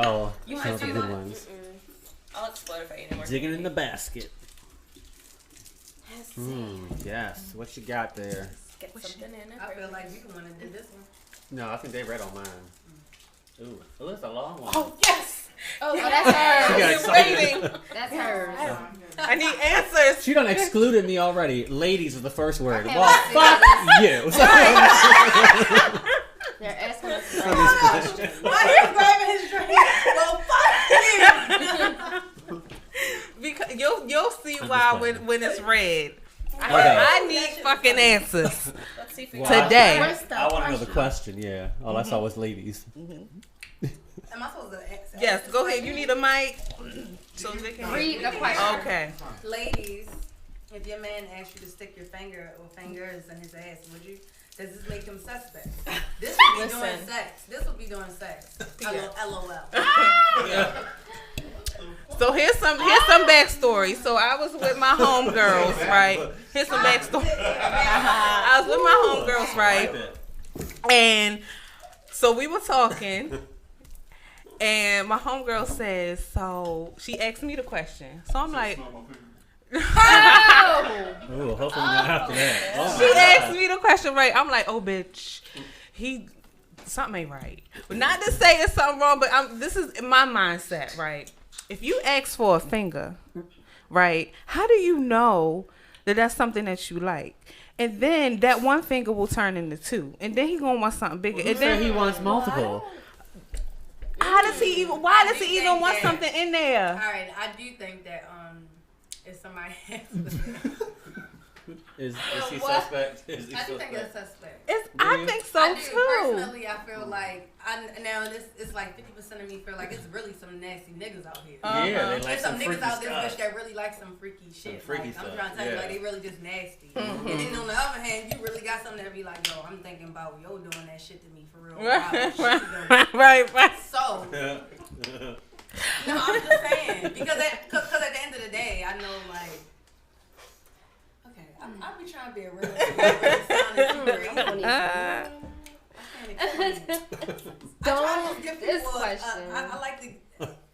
Oh, You some of the should good do that. ones. I'll explode if I eat any more. Digging in the basket. Yes. What you got there? Get something in it. I feel like you want to do this one. No, I think they read on mine. Ooh, oh, it's a long one. Oh, yes! Oh, that's She hers. got excited. That's hers. I need answers. She done excluded me already. Ladies was the first word. Okay, Well, let's fuck you. They're asking us to Why are you grabbing his drink? Well, fuck you. Because you'll see why when it's red. I need fucking answers Let's see if today. I want to know the question. Yeah. All I saw was ladies. Am I supposed to ask? Yes, go ahead. You need a mic so they can Read the question. Okay. Ladies, if your man asked you to stick your finger or fingers in his ass, would you? Does this make him suspect? This would be doing sex. This would be doing sex. LOL. So here's some backstory. So I was with my homegirls, right? Here's some backstory. I was with my homegirls, right? And so we were talking, and my homegirl says, so she asked me the question. So I'm like, Ooh, hopefully not after that. Oh she my asked God. me the question, right? I'm like, oh, bitch, something ain't right. But not to say it's something wrong, but this is my mindset, right? If you ask for a finger, right, how do you know that that's something that you like? And then that one finger will turn into two, and then he gonna want something bigger. Who And said then he wants multiple? how does he even? Why does he even want something in there? All right, I do think that if somebody has Is he suspect? Is he I do think suspect? it's suspect. I think so I do. too. Personally, I feel like it's like 50% of me feel like it's really some nasty niggas out here. Yeah, they like There's some some niggas freaky out this stuff. bitch that really like some freaky shit. freaky like, stuff, I'm trying to tell you, yeah. like they really just nasty. And then on the other hand, you really got something that be like, yo, I'm thinking about yo doing that shit to me for real. Right. So, no, I'm just saying because at the end of the day, I know like. Okay, I'll be trying to be a real. This question. I like to.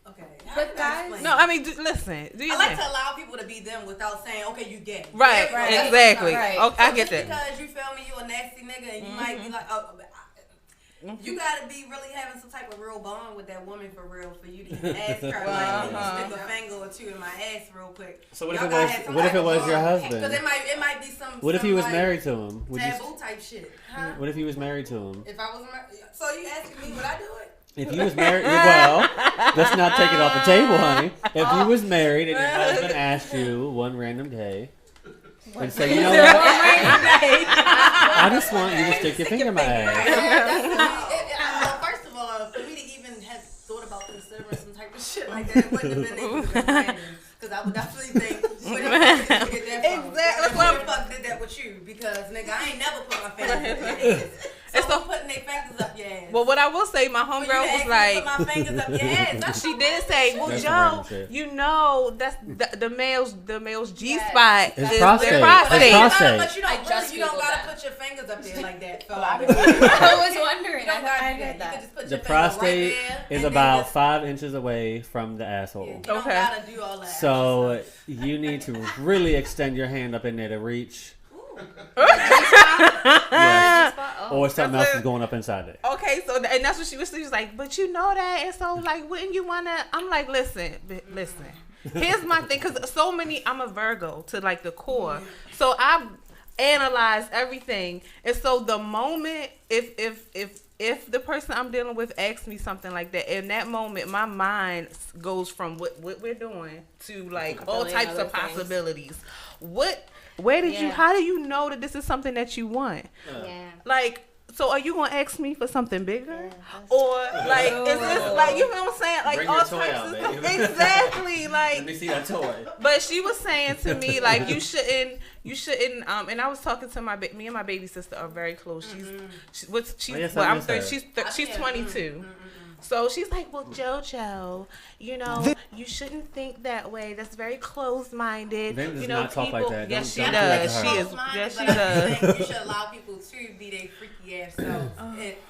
Okay. But guys, No, I mean, listen. Do you I like to allow people to be them without saying, okay, you gay. Right, That's exactly. right. Okay, I get just that. because you feel me, you a nasty nigga, and you might be like, oh, you gotta be really having some type of real bond with that woman for real for you to even ask her like, can you stick a finger or two in my ass real quick. So what if it was your husband? Because it might be some. What if he was like, married to him? taboo type shit. Huh? What if he was married to him? If I was married, so you asking me would I do it? If you was married, well, let's not take it off the table, honey. If you was married and your husband asked you one random day and say, you know what? I just want you to stick your finger in my ass. First of all, for me to even have thought about considering some type of shit like that, it wouldn't have been even random. Because I would definitely think, where the fuck did you get that from? Exactly. Where the fuck did that with you? Because, nigga, I ain't never put my fingers up your ass. So putting their fingers up your ass. Well, what I will say, my homegirl was like, put my fingers up your ass. she did say, well, That's Joe, random shit. you know, that's the male's G spot It's is prostate. their It's prostate. prostate. But you I don't, just you don't Googled gotta that. put your fingers up there like that. I was wondering. You don't gotta I do heard that. You that. can just put The your finger prostate right there, is and then about just- 5 inches away from the asshole. You don't Okay. gotta do all that. So you need to really extend your hand up in there to reach. Yes. Or something else is going up inside there. Okay, so and that's what she was like, but you know that, and so like, wouldn't you wanna? I'm like, listen. Here's my thing, because so many. I'm a Virgo to like the core, so I've analyzed everything, and so the moment if the person I'm dealing with asks me something like that, in that moment, my mind goes from what we're doing to like all Billion types other of things. possibilities. Where did you? How do you know that this is something that you want? Yeah. Like, so are you gonna ask me for something bigger, or like is this like, you know what I'm saying? Like Bring all your toy types out, of baby. stuff. Exactly. Let me Like, see that toy. but she was saying to me like you shouldn't. And I was talking to me and my baby sister are very close. She's I I'm miss 30, her. she's 22. So she's like, well, JoJo, you know, you shouldn't think that way. That's very closed-minded. Vin does you know, not talk like that. Yes, she Don't do that to does. her. She is. Yes, she does. You should allow people to be their freaky ass selves,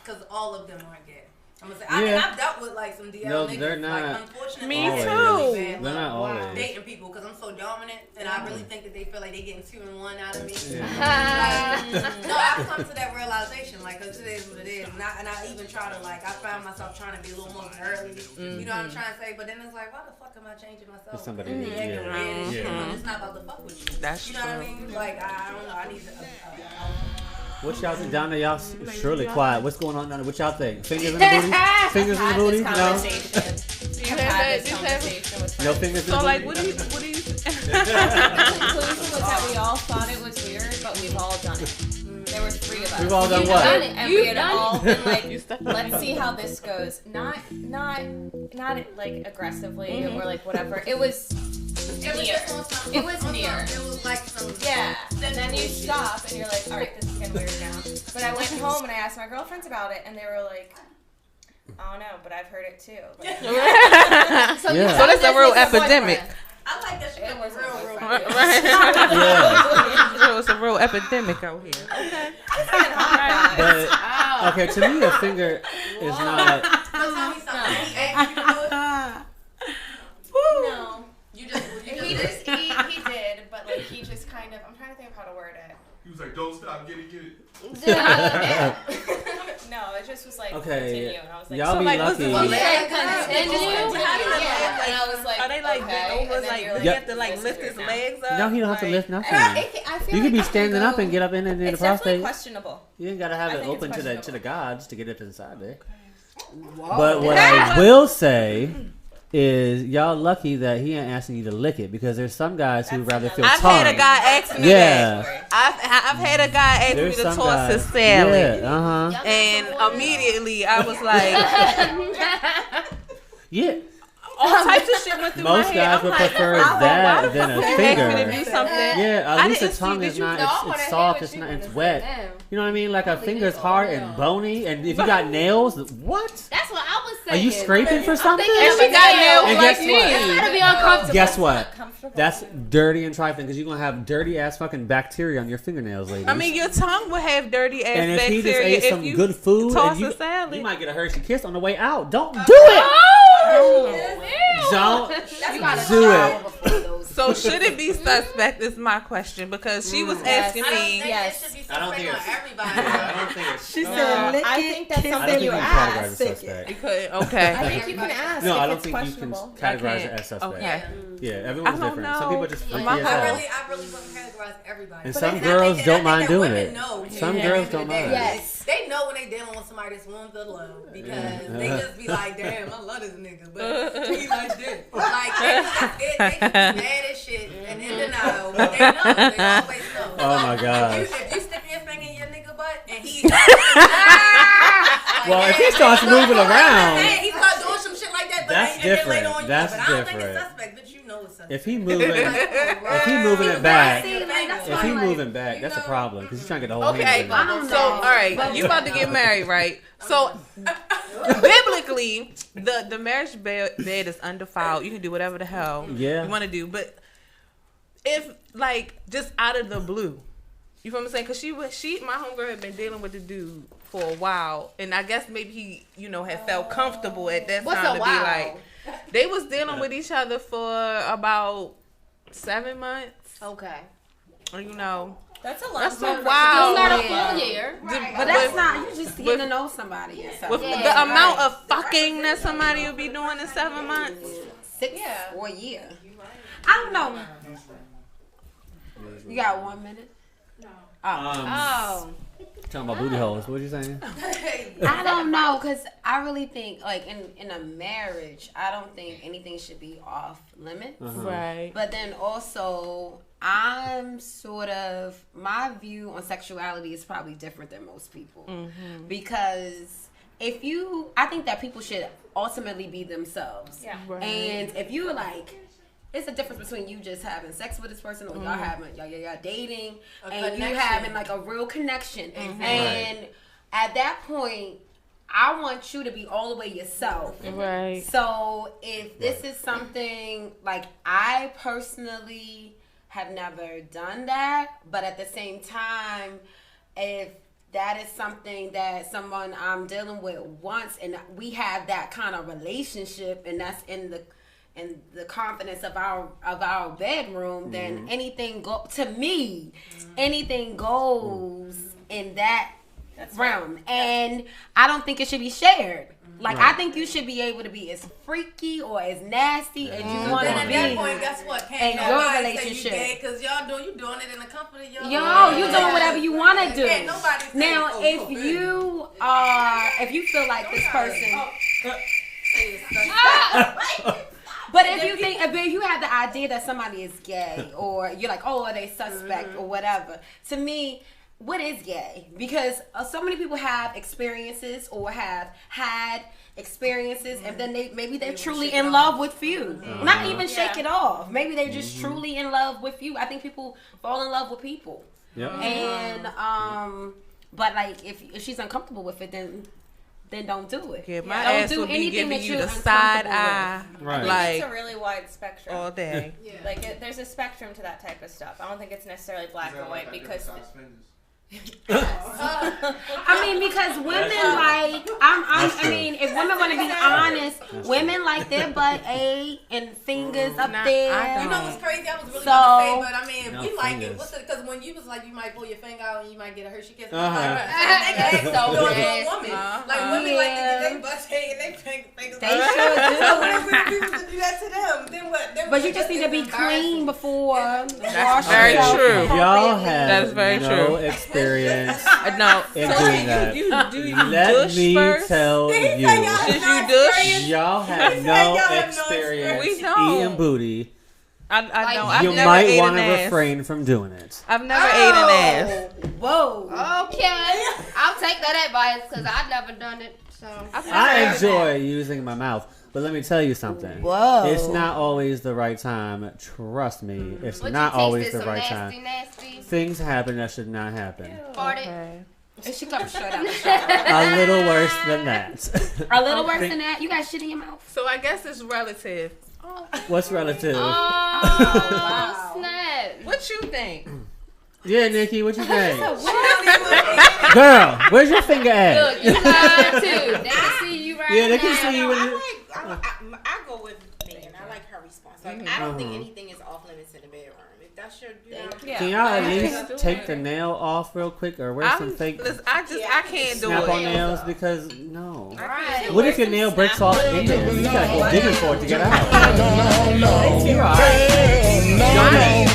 because all of them aren't gay. I'm gonna say, I mean, Yeah. I've dealt with like some DL No, niggas. they're not Like, unfortunately, Me I had too. really bad They're not luck always. dating people because I'm so dominant, and I really think that they feel like they getting 2 and 1 out of me. Yeah. No, I've come to that realization, like, cause it is what it is, and I even try to like, I found myself trying to be a little more girly. You know what I'm trying to say? But then it's like, why the fuck am I changing myself? If somebody Yeah, needs you. acting weird and shit, Yeah. when it's not about the fuck with you. That's You know what I true. mean? Like, I don't know. I need to. What y'all think? Down there, y'all surely quiet. What's going on down there? What y'all think? Fingers in the booty? Fingers in the booty? No? Conversation. You heard that? this conversation with No friends. fingers in So the like, booty? what do you? The conclusion was that we all thought it was weird, but we've all done it. There were 3 of us. We've all done You've what? done it, and we had all been like, stepped let's see how this goes. Not like aggressively or like whatever. It was near. It was near. It was like some. Yeah. And then you stop and you're like, all right, this is getting weird now. But I went home and I asked my girlfriends about it, and they were like, oh no, but I've heard it too. Like, So Yeah. that's a real epidemic. I like that shit. it was real. Right. Yeah. It's a real epidemic out here. Okay. But, okay, to me, a finger is not. But tell me something. He asked you to do it? no. You just He did, but like he just kind of, I'm trying to think of how to word it. He was like, don't stop, get it. No, it just was like, Okay, continue. And I was like, y'all so be like, lucky. what's he the- said continue. Yeah. And I was like, Are they like okay. bent over? And then Like you're you have to like lift his now. legs up? No, he don't have to Like- lift nothing. I feel You like could be I standing up go- and get up in and in the It's definitely prostate. questionable. You ain't gotta have I it think it's open to the questionable. gods to get it inside there. But what I will say is y'all lucky that he ain't asking you to lick it, because there's some guys who rather feel I've tongue. had a guy ask me Yeah. that. I've had a guy ask There's me to some toss his guys. salad. Yeah, uh-huh. And immediately I was like, Yeah. all types of shit went through Most my head. guys I'm would like, prefer why that the than a fuck you finger. ask me to do something? Yeah, I at least a didn't see- tongue did is you not, know? I wanna it's hear soft, what it's you not, gonna it's say wet. now. You know what I mean? Like a finger's hard and bony, and if you got nails, what? That's what I was Are saying. you scraping for something? And she got nails And like guess me. what? It's gotta be uncomfortable. Guess what? That's dirty and trifling, because you're gonna have dirty ass fucking bacteria on your fingernails, ladies. I mean, your tongue will have dirty ass and if he bacteria just ate if some you good food, toss and you, a salad. you might get a Hershey kiss on the way out. Don't do it. Don't do it. So should it be suspect is my question, because she was asking me. Yes. I don't think it's. everybody. I don't think it's. She No, said, lick I it, think that's kiss I don't something think it, you you can ask. categorize as sick it. suspect. You could, okay. I think you can ask No, if I don't it's think you can questionable. categorize it can't. as suspect. Okay. Yeah, I everyone's don't different. Some know. people are just freaky My as heart hell. I really wouldn't categorize everybody. And But some I think girls that- don't I mind think that doing women it. know, Some at girls the end of don't the day. mind. Yes. They know when they dealing with somebody that's one for love, because they just be like, damn, I love this nigga, but he like this. Like, they just be mad as shit and in denial, but they know. They always know. Oh my gosh. If you stick your finger in your nigga butt and he Well, if he starts moving around, he starts doing some shit like that, but That's and then different. later on you That's know, but I don't think different. it's suspect, but you know it's suspect. if he moving it back, if he moving back, that's a problem, because he's trying to get the whole Okay, hand in there. so all right, you about to get married, right? So biblically, the marriage bed is undefiled. You can do whatever the hell Yeah. you want to do, but if like just out of the blue, you feel what I'm saying? Because my homegirl had been dealing with the dude for a while, and I guess maybe he had felt comfortable at that What's time a to while? be like they was dealing with each other for about 7 months. Okay. That's a lot. That's of a time. while. It's not a full year. But that's not, you just getting to know somebody and stuff. With Yeah, the amount right. of fucking that somebody will be doing in 7 months. 6 or a year. I don't know. You got 1 minute? Oh. Talking about booty holes. What you saying? I don't know, because I really think, like, in a marriage, I don't think anything should be off limits. Right. But then also, I'm sort of, my view on sexuality is probably different than most people. Because I think that people should ultimately be themselves. Yeah. Right. And if you're like, it's a difference between you just having sex with this person or y'all having, y'all dating, and you having like a real connection. And at that point, I want you to be all the way yourself. Right. So if this is something, like, I personally have never done that, but at the same time, if that is something that someone I'm dealing with wants, and we have that kind of relationship, and that's in the confidence of our bedroom, then anything anything goes in that realm. And I don't think it should be shared. Like, I think you should be able to be as freaky or as nasty as you want Then to at be. that point, guess what? Can't in your nobody say relationship. you gay, because you doing it in the comfort of your Yo, you doing whatever you want to do. Can't nobody say, Now, oh, if oh, you feel like this person, But if you think, if you have the idea that somebody is gay, or you're like, oh, are they suspect or whatever? To me, what is gay? Because so many people have experiences or have had experiences, and then they're truly in love with you. Not even shake it off. Maybe they're just truly in love with you. I think people fall in love with people. Yep. And but like if she's uncomfortable with it, then don't do it. Yeah, my don't ass do would be anything giving that you you're the side uncomfortable eye, with. Right. like It's a really wide spectrum. all day. Like there's a spectrum to that type of stuff. I don't think it's necessarily black or white because. I mean, because women like I mean, if women want to be honest, women like their butt ate and fingers up there. You know what's crazy? I was really So- gonna say, but I mean, if No we like fingers. it, what's because when you was like, you might pull your finger out and you might get a Hershey kiss. That's so so weird. a woman. Like women like to get their butts ate and they fingers. They sure do. So when we used to do that to them, then what? Then But you just need to be clean before. That's very true. Y'all have That's very no true. experience No, in so doing that. do you Let douche me first? tell you. Did you douche? Y'all have He said no y'all have no experience We don't. eating booty. I know. I've You never might ate want an to ass. refrain from doing it. I've never ate an ass. Whoa. Okay, I'll take that advice because I've never done it. So I enjoy using my mouth, but let me tell you something. Whoa. It's not always the right time. Trust me, it's What not you always tasted the some right nasty, time. nasty Things happen that should not happen. farted. And she comes straight out the shower. A little worse than that. A little worse than that. You got shit in your mouth. So I guess it's relative. What's relative? Oh, snap. What you think? Yeah, Nikki, what you think? Girl, where's your finger at? Look, you lied too. They can see you right Yeah, they now. can see you. I go with Megan. I like her response. Like, I don't think anything is off limits in the bedroom. If that's your, Can y'all at least take the nail off real quick, or wear some fake Listen, I can't do snap-on it. nails? Because no. Right. What if your nail breaks off in there? You gotta go digging for it to get out. You're all right.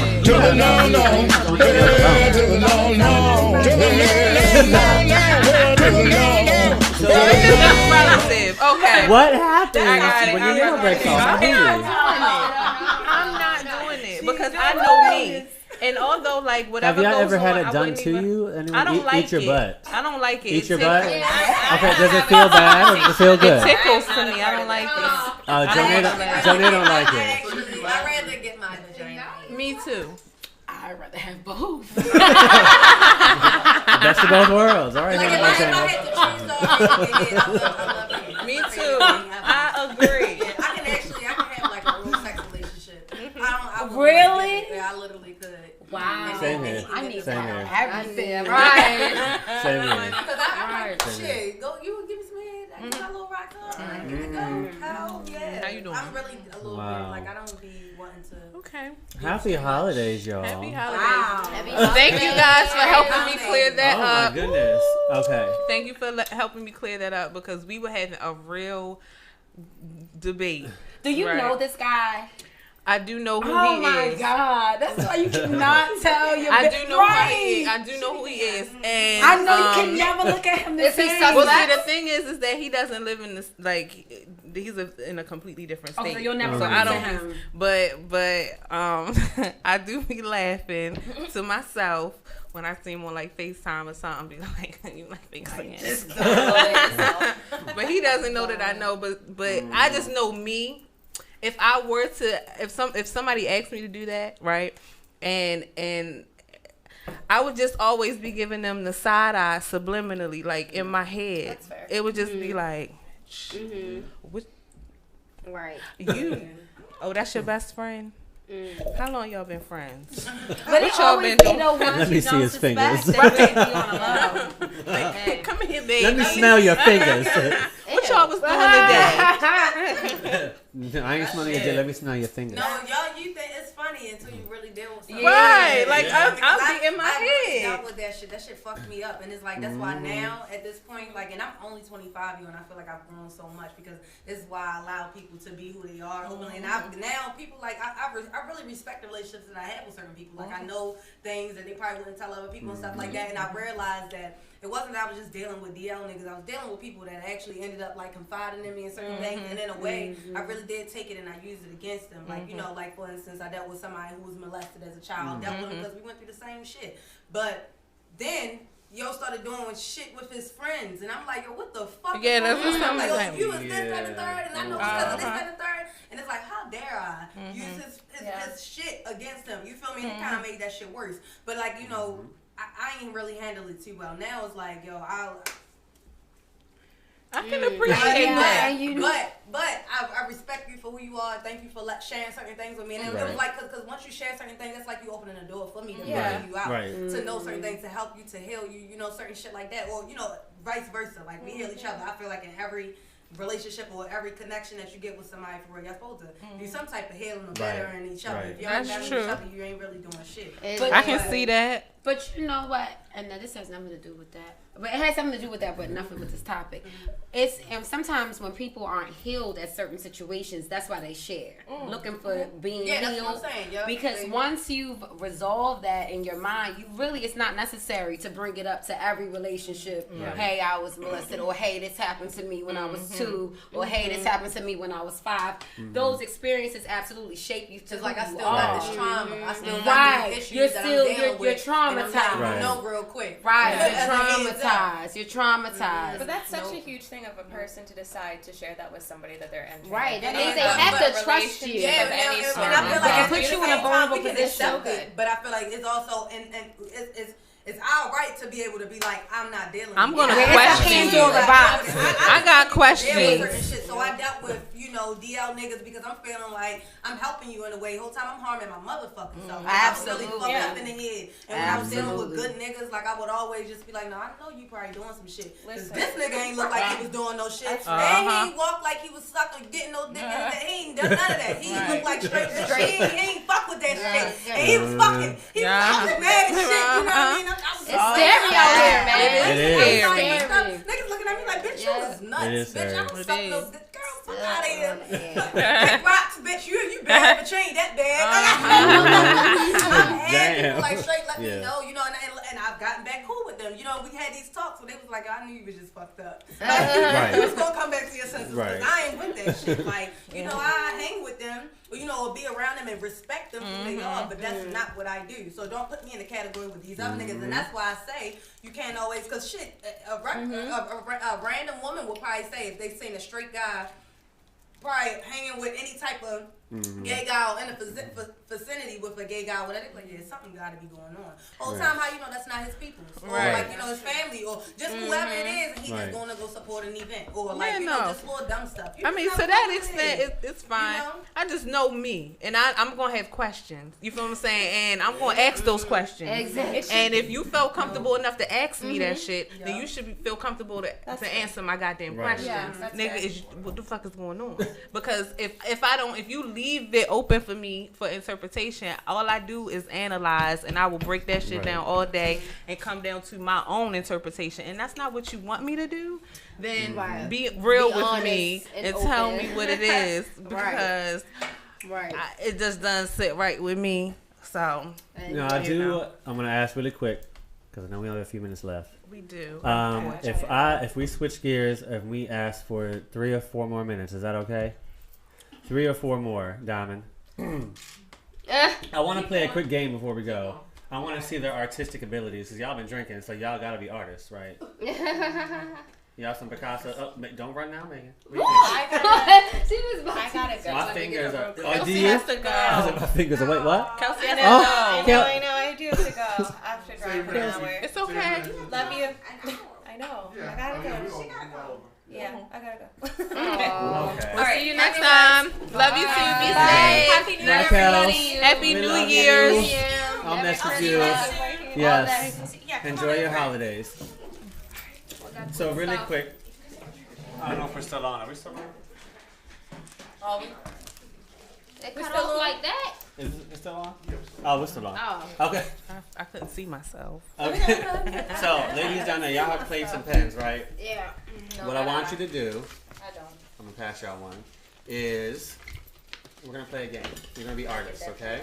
Relative. Okay. What happens I got it. when your nail breaks off? I'm not doing it because I know me. And although like whatever Have y'all goes ever had on, it I done wouldn't to even- you? Anyone I don't like eat your it. butt. I don't like it. Eat your It butt? tickles- Okay, does it feel bad or does it feel good? It tickles to me. I don't like it. Johnny don't like it. Actually, I'd rather get my vagina. Me too. I'd rather have both. Best of both worlds. All right, Like now, if I had to choose, I love it. Me too. I agree. I can have like a real sex relationship. I would Really? like I literally could. Wow. Same here. I need Same here. everything. Right. Same here. Because I'm like, Same shit, go, you would give me some head. I give my little rock up. Like, here we go. How? Yeah. How you doing? I'm really a little Wow. bit, like, I don't be wanting to. Okay. Happy holidays, y'all. Happy holidays. Wow. Thank you guys for helping me clear that Oh my up. goodness. Okay. Thank you for helping me clear that up because we were having a real debate. Do you Right. know this guy? I do know who Oh he my is. God. That's why you cannot tell your I bi- do know right. who he is. I do know who he is. And I know you can never look at him the Is he same. Well, suspect? see, the thing is that he doesn't live in this like he's in a completely different state. Oh, so you'll never so run I into don't. him. But I do be laughing to myself when I see him on like FaceTime or something. Be like, you like fixing it. But he doesn't know that I know. But I just know me. If I were to, if somebody asked me to do that, right, and I would just always be giving them the side eye subliminally, like in my head. That's fair. It would just be like, what Right. you? Oh, that's your best friend. How long y'all been friends? But What it y'all always been be doing? the ones Let me you see don't his suspect fingers. that they be on a low. Come here, baby. Let me smell your fingers. What y'all was doing today? I ain't smelling your dick. Let me smell your fingers. No, y'all, you think it's funny until you really deal with something. Right, like Because I'll be in my I really head. dealt with that shit. That shit fucked me up, and it's like that's why now at this point, like, and I'm only 25, and I feel like I've grown so much because this is why I allow people to be who they are openly. And now people like I really respect the relationships that I have with certain people. Like I know things that they probably wouldn't tell other people and stuff like that, and I realized that. It wasn't that I was just dealing with DL niggas. I was dealing with people that actually ended up up like confiding in me in certain things, and in a way, I really did take it and I used it against them. Like you know, like for instance, I dealt with somebody who was molested as a child. Dealt with him because we went through the same shit. But then Yo started doing shit with his friends, and I'm like, yo, what the fuck? Yeah, that's what I'm like, I'm yo, you was this, that, and third, and I know because of this, that, and third, and it's like, how dare I use his shit against him? You feel me? And it kind of made that shit worse. But like, you know, I ain't really handled it too well. Now it's like, yo, I can appreciate that. But I respect you for who you are. Thank you for sharing certain things with me. And it was like, because once you share certain things, it's like you opening the door for me to bring you out, to know certain things, to help you, to heal you, you know, certain shit like that. Or, you know, vice versa. Like, we heal each other. I feel like in every relationship or every connection that you get with somebody, for real, you're supposed to do some type of healing or bettering each other. If you ain't bettering each other, you ain't really doing shit. I can see that. But you know what? And now this has nothing to do with that. But it has something to do with that, but nothing with this topic. It's and sometimes when people aren't healed at certain situations, that's why they share, looking for being healed. That's what I'm saying. Yep. Because once you've resolved that in your mind, you really it's not necessary to bring it up to every relationship. Hey, I was molested, or hey, this happened to me when I was 2, or hey, this happened to me when I was 5. Those experiences absolutely shape you to like I who still you got are. this trauma. I still got these issues You're traumatized. No, real quick. Right, you're traumatized. You're traumatized. But that's such a huge thing of a person to decide to share that with somebody that they're entering. Right, that means they have to trust you. Yeah, and I feel like it puts you in a vulnerable position. So good, but I feel like it's also it's our right to be able to be like, I'm not dealing. I'm gonna question you. I got questions. So I dealt with, you know, DL niggas because I'm feeling like I'm helping you in a way. The whole time I'm harming my motherfucking self. I was really fucked up in the head. And when I was dealing with good niggas, like I would always just be like, no, I know you probably doing some shit. This nigga ain't look like he was doing no shit. And he ain't walk like he was sucking, getting no dick in his head. He ain't done none of that. He looked like straight. He ain't fuck with that shit. And he was fucking. He was mad as shit. You know what I mean? It's scary out here, man. It is. Niggas looking at me like, bitch, you was nuts. Bitch, I don't suck no dick. Girl, fuck out of here. Big rocks, bitch, you bad, but you ain't that bad. I'm had people like straight let me know, you know, and I've gotten back cool with them. You know, we had these talks where they was like, I knew you was just fucked up. Like, you was gonna come back to your senses because I ain't with that shit. Like, you know, I hang with them, or, you know, or be around them and respect them who they are, but that's not what I do. So don't put me in the category with these other niggas, and that's why I say you can't always, because shit, a random woman will probably say, if they seen a straight guy probably hanging with any type of gay guy or in a vicinity with a gay guy, whatever, like, yeah, something got to be going on. Whole time, how you know that's not his people, or like, you know, his family, or just whoever it is, and he just going to go support an event, or like, you know, just little dumb stuff. You I mean, to that extent, it's fine. You know? I just know me, and I'm gonna have questions. You feel what I'm saying? And I'm gonna ask those questions. Exactly. And if you felt comfortable enough to ask me that shit, then you should feel comfortable to answer my goddamn questions. Yeah, nigga, what the fuck is going on? Because if you leave it open for me for interpretation, all I do is analyze, and I will break that shit down all day and come down to my own interpretation. And that's not what you want me to do. Then be real with me and tell me what it is, because it just doesn't sit right with me. So I'm gonna ask really quick because I know we only have a few minutes left. We do. If we switch gears and we ask for 3 or 4 more minutes, is that okay? 3 or 4 more, Diamond. I want to play a quick game before we go. I want to see their artistic abilities, because y'all been drinking, so y'all got to be artists, right? Y'all some Picasso. Oh, don't run now, Megan. I gotta go. My fingers are. Oh, do you? Has to go. My fingers are. Wait, what? Kelsey I has know. to go. I know. I do have to go. I have to drive for an hour. It's okay. Love you. I know. I gotta go. Yeah, I gotta go. Okay. All right, see you next time. Love you too. Be safe. Happy New Year, everybody. Happy New Year's. I'll mess with you. Yes. Enjoy your holidays. So really quick. I don't know if we're still on. Are we still on? It cut off like that. Is it still on? Oh, we're still on. Oh. Okay. I couldn't see myself. Okay. So, ladies down there, y'all have plates and pens, right? Yeah. No, what I want you to do, I don't. I'm going to pass y'all one, is we're going to play a game. You're going to be artists, okay?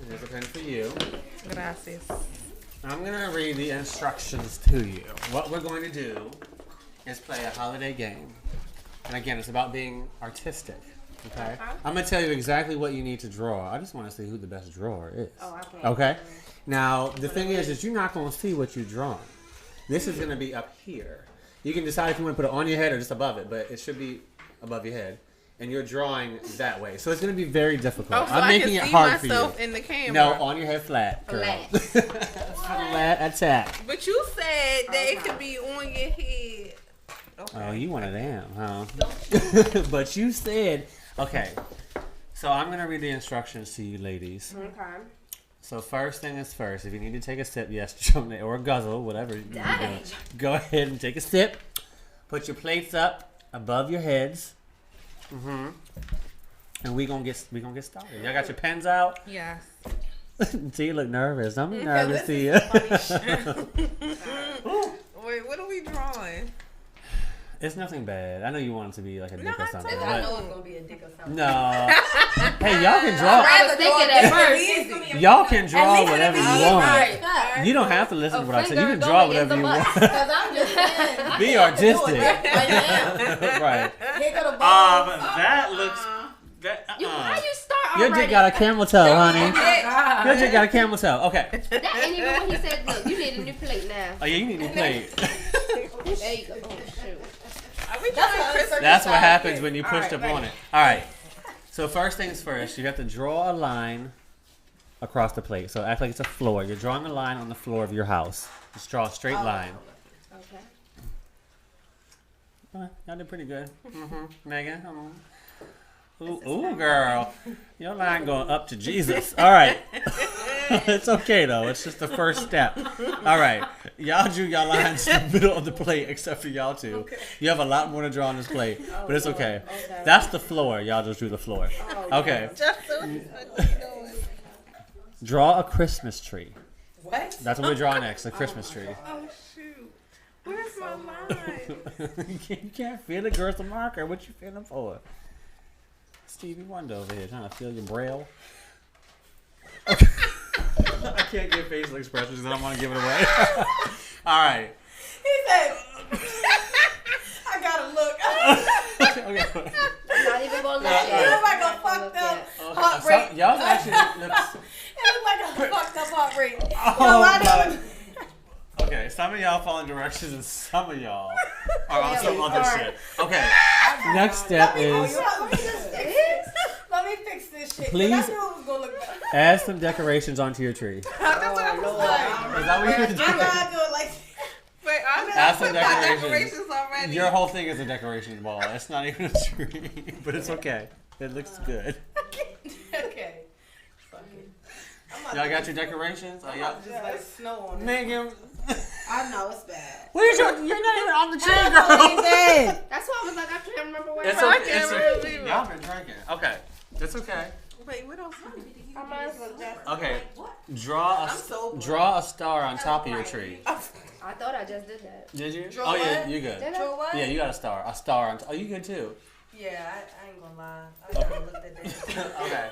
And here's a pen for you. Gracias. I'm gonna read the instructions to you. What we're going to do is play a holiday game. And again, it's about being artistic. Okay? I'm gonna tell you exactly what you need to draw. I just want to see who the best drawer is. Oh, okay. Okay? Now, the thing is you're not gonna see what you're drawing. This is gonna be up here. You can decide if you want to put it on your head or just above it, but it should be above your head. And you're drawing that way. So it's going to be very difficult. Oh, so I'm making it hard for you. myself in the camera. No, on your head flat, girl. Flat attack. But you said that it could be on your head. Okay. Oh, you one of them, huh? But you said, okay. So I'm going to read the instructions to you ladies. Okay. So first thing is first. If you need to take a sip, yes, or a guzzle, whatever you do, go ahead and take a sip. Put your plates up above your heads. Mm-hmm. And we gonna get started. Y'all got your pens out? Yes. See, you look nervous. I'm nervous to you. Wait, what are we drawing? It's nothing bad. I know you want it to be like a dick or something. I know it's gonna be a dick or something. No. Hey, y'all can draw. I was thinking at first. Y'all can draw whatever you want. Right. You don't have to listen to what I say. You can draw whatever you want. Because I'm just saying. Be artistic. Right. Here go the ball. That looks. How you start Your already? dick got a camel toe, honey. Your dick got a camel toe. Okay. That ain't even what he said. Look, you need a new plate now. Oh yeah, you need a new plate. There you go. Oh, shoot. That's what happens when you pushed up on it. All right. So first things first, you have to draw a line across the plate. So act like it's a floor. You're drawing a line on the floor of your house. Just draw a straight line. Okay. Y'all did pretty good. Megan, come on. Ooh, girl. Your line going up to Jesus. All right. It's okay, though. It's just the first step. All right. Y'all drew y'all lines in the middle of the plate, except for y'all two. Okay. You have a lot more to draw on this plate, but it's okay. That's the floor. Y'all just drew the floor. Okay. Draw a Christmas tree. What? That's what we draw next, a Christmas tree. Oh, shoot. Where's my line? You can't feel it, girl. It's a marker. What you feeling for? Stevie Wonder over here trying to feel your braille. Okay. I can't give facial expressions because I don't want to give it away. All right. He said, I gotta look. Okay. I'm not even gonna look It at looked like a fucked up heart rate. Y'all actually looks. It looked like a fucked up heart rate. Oh, okay, some of y'all follow directions and some of y'all are on some other shit. Okay, next step is Let me fix this shit. Please I knew it was gonna look better. add some decorations onto your tree. That's what I was like. Is that what you're I'm gonna do it like. Wait, I'm Add some put my decorations. decorations already. Your whole thing is a decoration ball. It's not even a tree, but it's okay. It looks good. Okay. Y'all got your decorations? Oh, y'all Just like snow on it. Megan. I know it's bad. You're not even on the tree, girl. That's why I was like, I can't remember where It's I okay. can't remember. Y'all been drinking. Okay, it's okay. Wait, what else? I might as well just. Okay, draw a star on top of your tree. I thought I just did that. Did you? Draw Oh yeah, what? you good. Did I? Draw what? Yeah, you got a star. A star on. Oh, you good too. Yeah, I ain't gonna lie. I gotta look at that. Okay.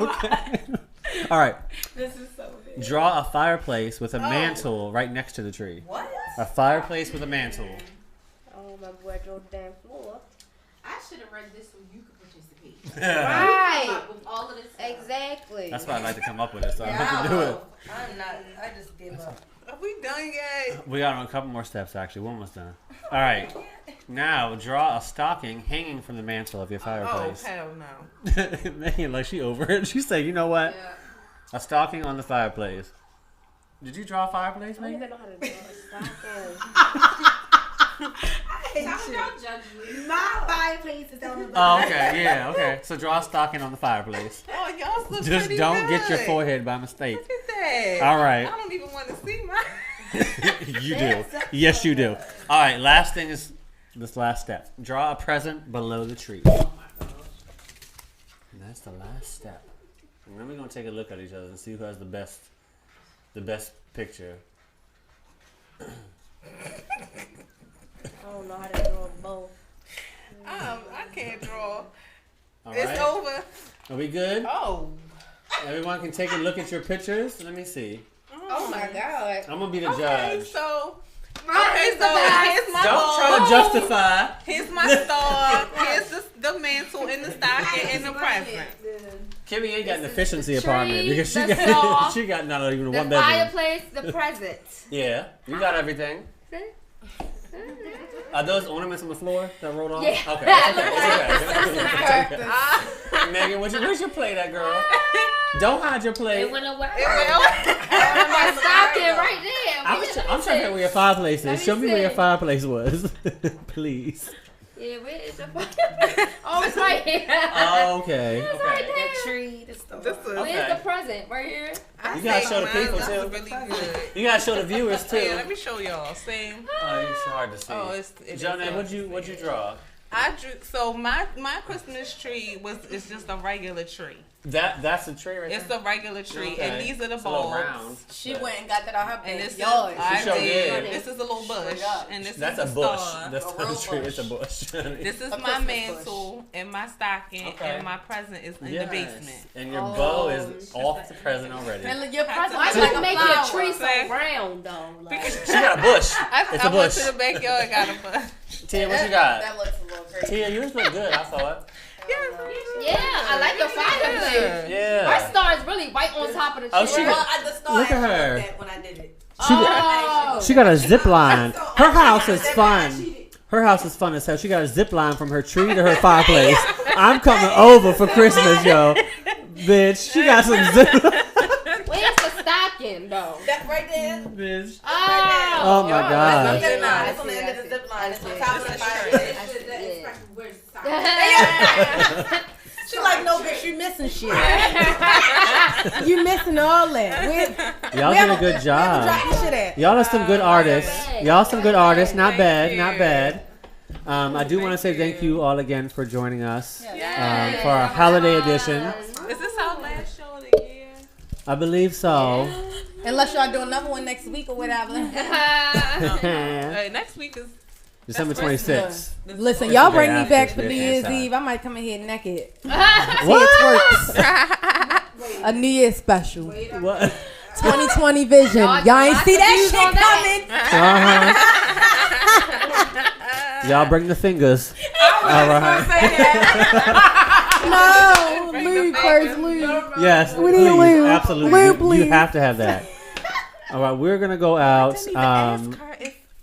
Okay. All right. This is so big. Draw a fireplace with a mantle right next to the tree. What? A fireplace with a mantle. Oh, my boy drove the damn floor. I should have read this so you could participate. Right. With all of this. Exactly. That's why I like to come up with it, so I Yeah, have to do it. I'm not. I just give up. Are we done yet? We got a couple more steps, actually. We're almost done. All right. Now, draw a stocking hanging from the mantle of your Oh, fireplace. hell no. Megan, like she over it. She said, you know what? Yeah. A stocking on the fireplace. Did you draw a fireplace, I don't Megan? even know how to draw a stocking. Don't judge me. My fireplace is on the Oh, okay. Yeah, okay. So draw a stocking on the fireplace. Oh, y'all look Just pretty don't good. get your forehead by mistake. Look at that. All right. I don't even want to see mine. You do. Yes, you do. All right. Last thing is this last step. Draw a present below the tree. And that's the last step. And then we're gonna take a look at each other and see who has the best picture. I don't know how to draw a bow. I can't draw. All It's right. over. Are we good? Oh. Everyone can take a look at your pictures. Let me see. Oh my God. I'm gonna be the Okay, judge. so. Right, Okay, it's the so best. here's my Don't bowl. try to justify. Here's my star. Here's the mantle and the stocking and the present. Kimmy ain't got an This is efficiency the apartment tree, because she the got saw, she got not even The one bedroom. fireplace, the present. Yeah, you got everything. Are those ornaments on the floor that rolled off? Yeah. Okay, it's okay. It's okay. Megan, where's your plate at, girl? Don't hide your plate. It went away. My stocking right there. I'm trying to figure where your fireplace Let is. me Show me where your see. fireplace was, please. Yeah, where is the fireplace? Oh, it's right here. Okay. It's right there. The tree, the store. Where's the present? Right here. You gotta show the people That's too. really good. You gotta show the viewers too. Yeah, let me show y'all. Same. Oh, it's hard to see. Oh, it is Johnny, hard what'd you draw? I drew. So my Christmas tree is just a regular tree. That's a tree right It's there. a regular tree, Okay. and these are the It's a little bulbs. round. She went and got that out her And this is backyard. I sure did. did. This is a little bush, and this That's is a the bush. star. That's not a tree. It's a bush. This is A my Christmas mantle and my stocking, Okay. and my present is in Yes. the basement. And your bow is off the present already. And your present Why is you like a make your flower. tree so round though? Like, She got a bush. It's I a went bush. to the backyard and got a bush. Tia, what you That got? looks a little crazy. Tia, yours look good. I thought. yeah, I like the fireplace. Yeah. Our star is really right on top of the tree. Oh, she Well, got, I just thought Look at I her. wrote that when I did it. she got a zip line. Her house is fun. Her house is fun as hell. She got a zip line from her tree to her fireplace. I'm coming over for Christmas, yo. Bitch, she got some zip Where's the stocking though? That right there. Bitch. Oh, Oh my That's god. zip line. I It's on the see, end I of the see. zip line. It's on I top of see. the fire. Yeah. She like, no, bitch, you missing shit. You missing all that. Y'all did a good job. Shit at. Y'all are some good artists. Y'all some good artists. Not bad. Not bad. I do want to say thank you all again for joining us for our holiday edition. Is this our last show of the year? I believe so. Unless y'all do another one next week or whatever. Next week is December 26th. Listen, y'all bring me After back for this New Year's inside. Eve. I might come in here naked. What? A New Year's special. What? 2020 vision. Y'all ain't see that shit coming. Y'all bring the fingers. All right. No, leave first, leave. Yes, We need please, lube. absolutely. Lube, You please. have to have that. All right, we're gonna go out.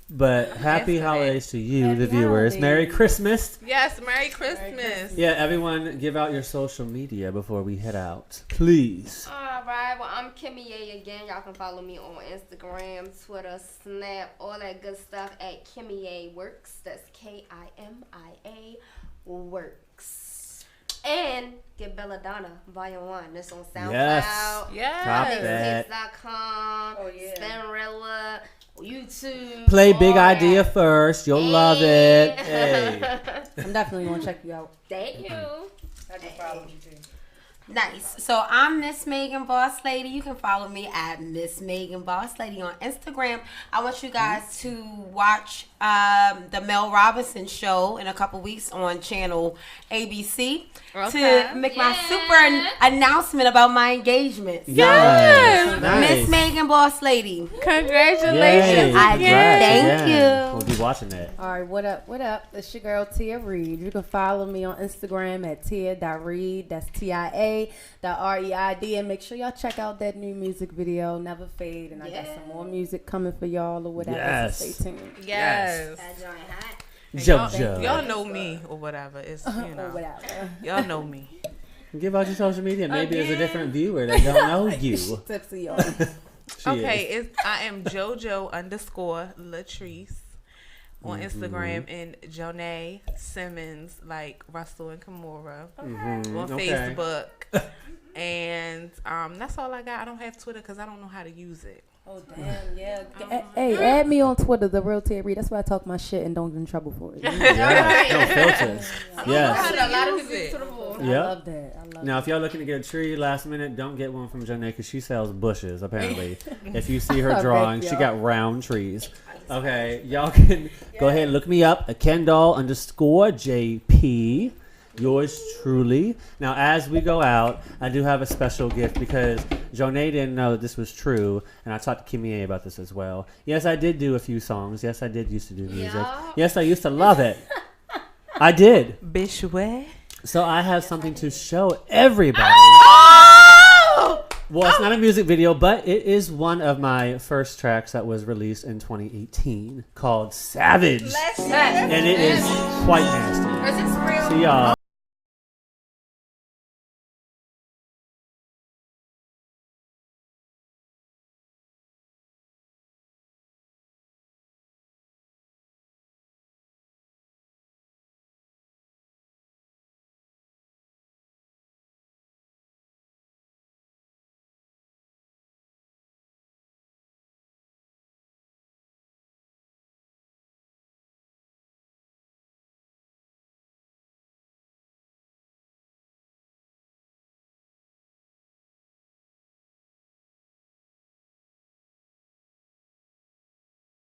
But happy holidays to you, the viewers. Merry Christmas. Yes, Merry Christmas. Yeah, everyone, give out your social media before we head out, please. All right. Well, I'm Kimmy A again. Y'all can follow me on Instagram, Twitter, Snap, all that good stuff at Kimmy A Works. That's KIMIA Works. And get Belladonna Volume 1. This on SoundCloud. Yes. Top that. Mixtapes.com. Spinrilla. YouTube. Play Big all Idea that. first. You'll love it. Hey. I'm definitely gonna check you out. Thank you. Nice. So I'm Miss Megan Boss Lady. You can follow me at Miss Megan Boss Lady on Instagram. I want you guys to watch the Mel Robinson show in a couple weeks on channel ABC to make my super announcement about my engagement. So, Yes. Nice. Miss Megan Boss Lady. Yay. I Congrats thank again. you. We'll be watching that. All right, what up? What up? It's your girl Tia Reed. You can follow me on Instagram at tia.reed. That's TIA.REID. And make sure y'all check out that new music video, Never Fade. And I got some more music coming for y'all or whatever. Yes. So stay tuned. Yes. That joint hot. JoJo. Y'all know me or whatever. It's Or you know. whatever. Y'all know me. Give out your social media. Maybe there's a different viewer that don't know you. Tipsy, y'all. Okay, I am JoJo _Latrice on Instagram and Jonay Simmons like Russell and Kimura on Facebook. And that's all I got. I don't have Twitter because I don't know how to use it. Oh, damn, yeah. Hey, add me on Twitter, The Real Tia Reed. That's why I talk my shit and don't get in trouble for it. Yeah, no filters. Yes. A lot of people use Twitter for. I Yep. love that. I love Now, if y'all looking to get a tree last minute, don't get one from Jonay because she sells bushes, apparently. If you see her drawing, she got round trees. Okay, y'all can go ahead and look me up at Kendall _JP. Yours truly. Now, as we go out, I do have a special gift because Jonay didn't know that this was true, and I talked to Kimmy A about this as well. Yes, I did do a few songs. Yes, I did used to do music. Yeah. Yes, I used to love it. I did. Bishwe. So I have something to show everybody. Well, it's not a music video, but it is one of my first tracks that was released in 2018 called Savage. And it is quite nasty. Is this real? See y'all.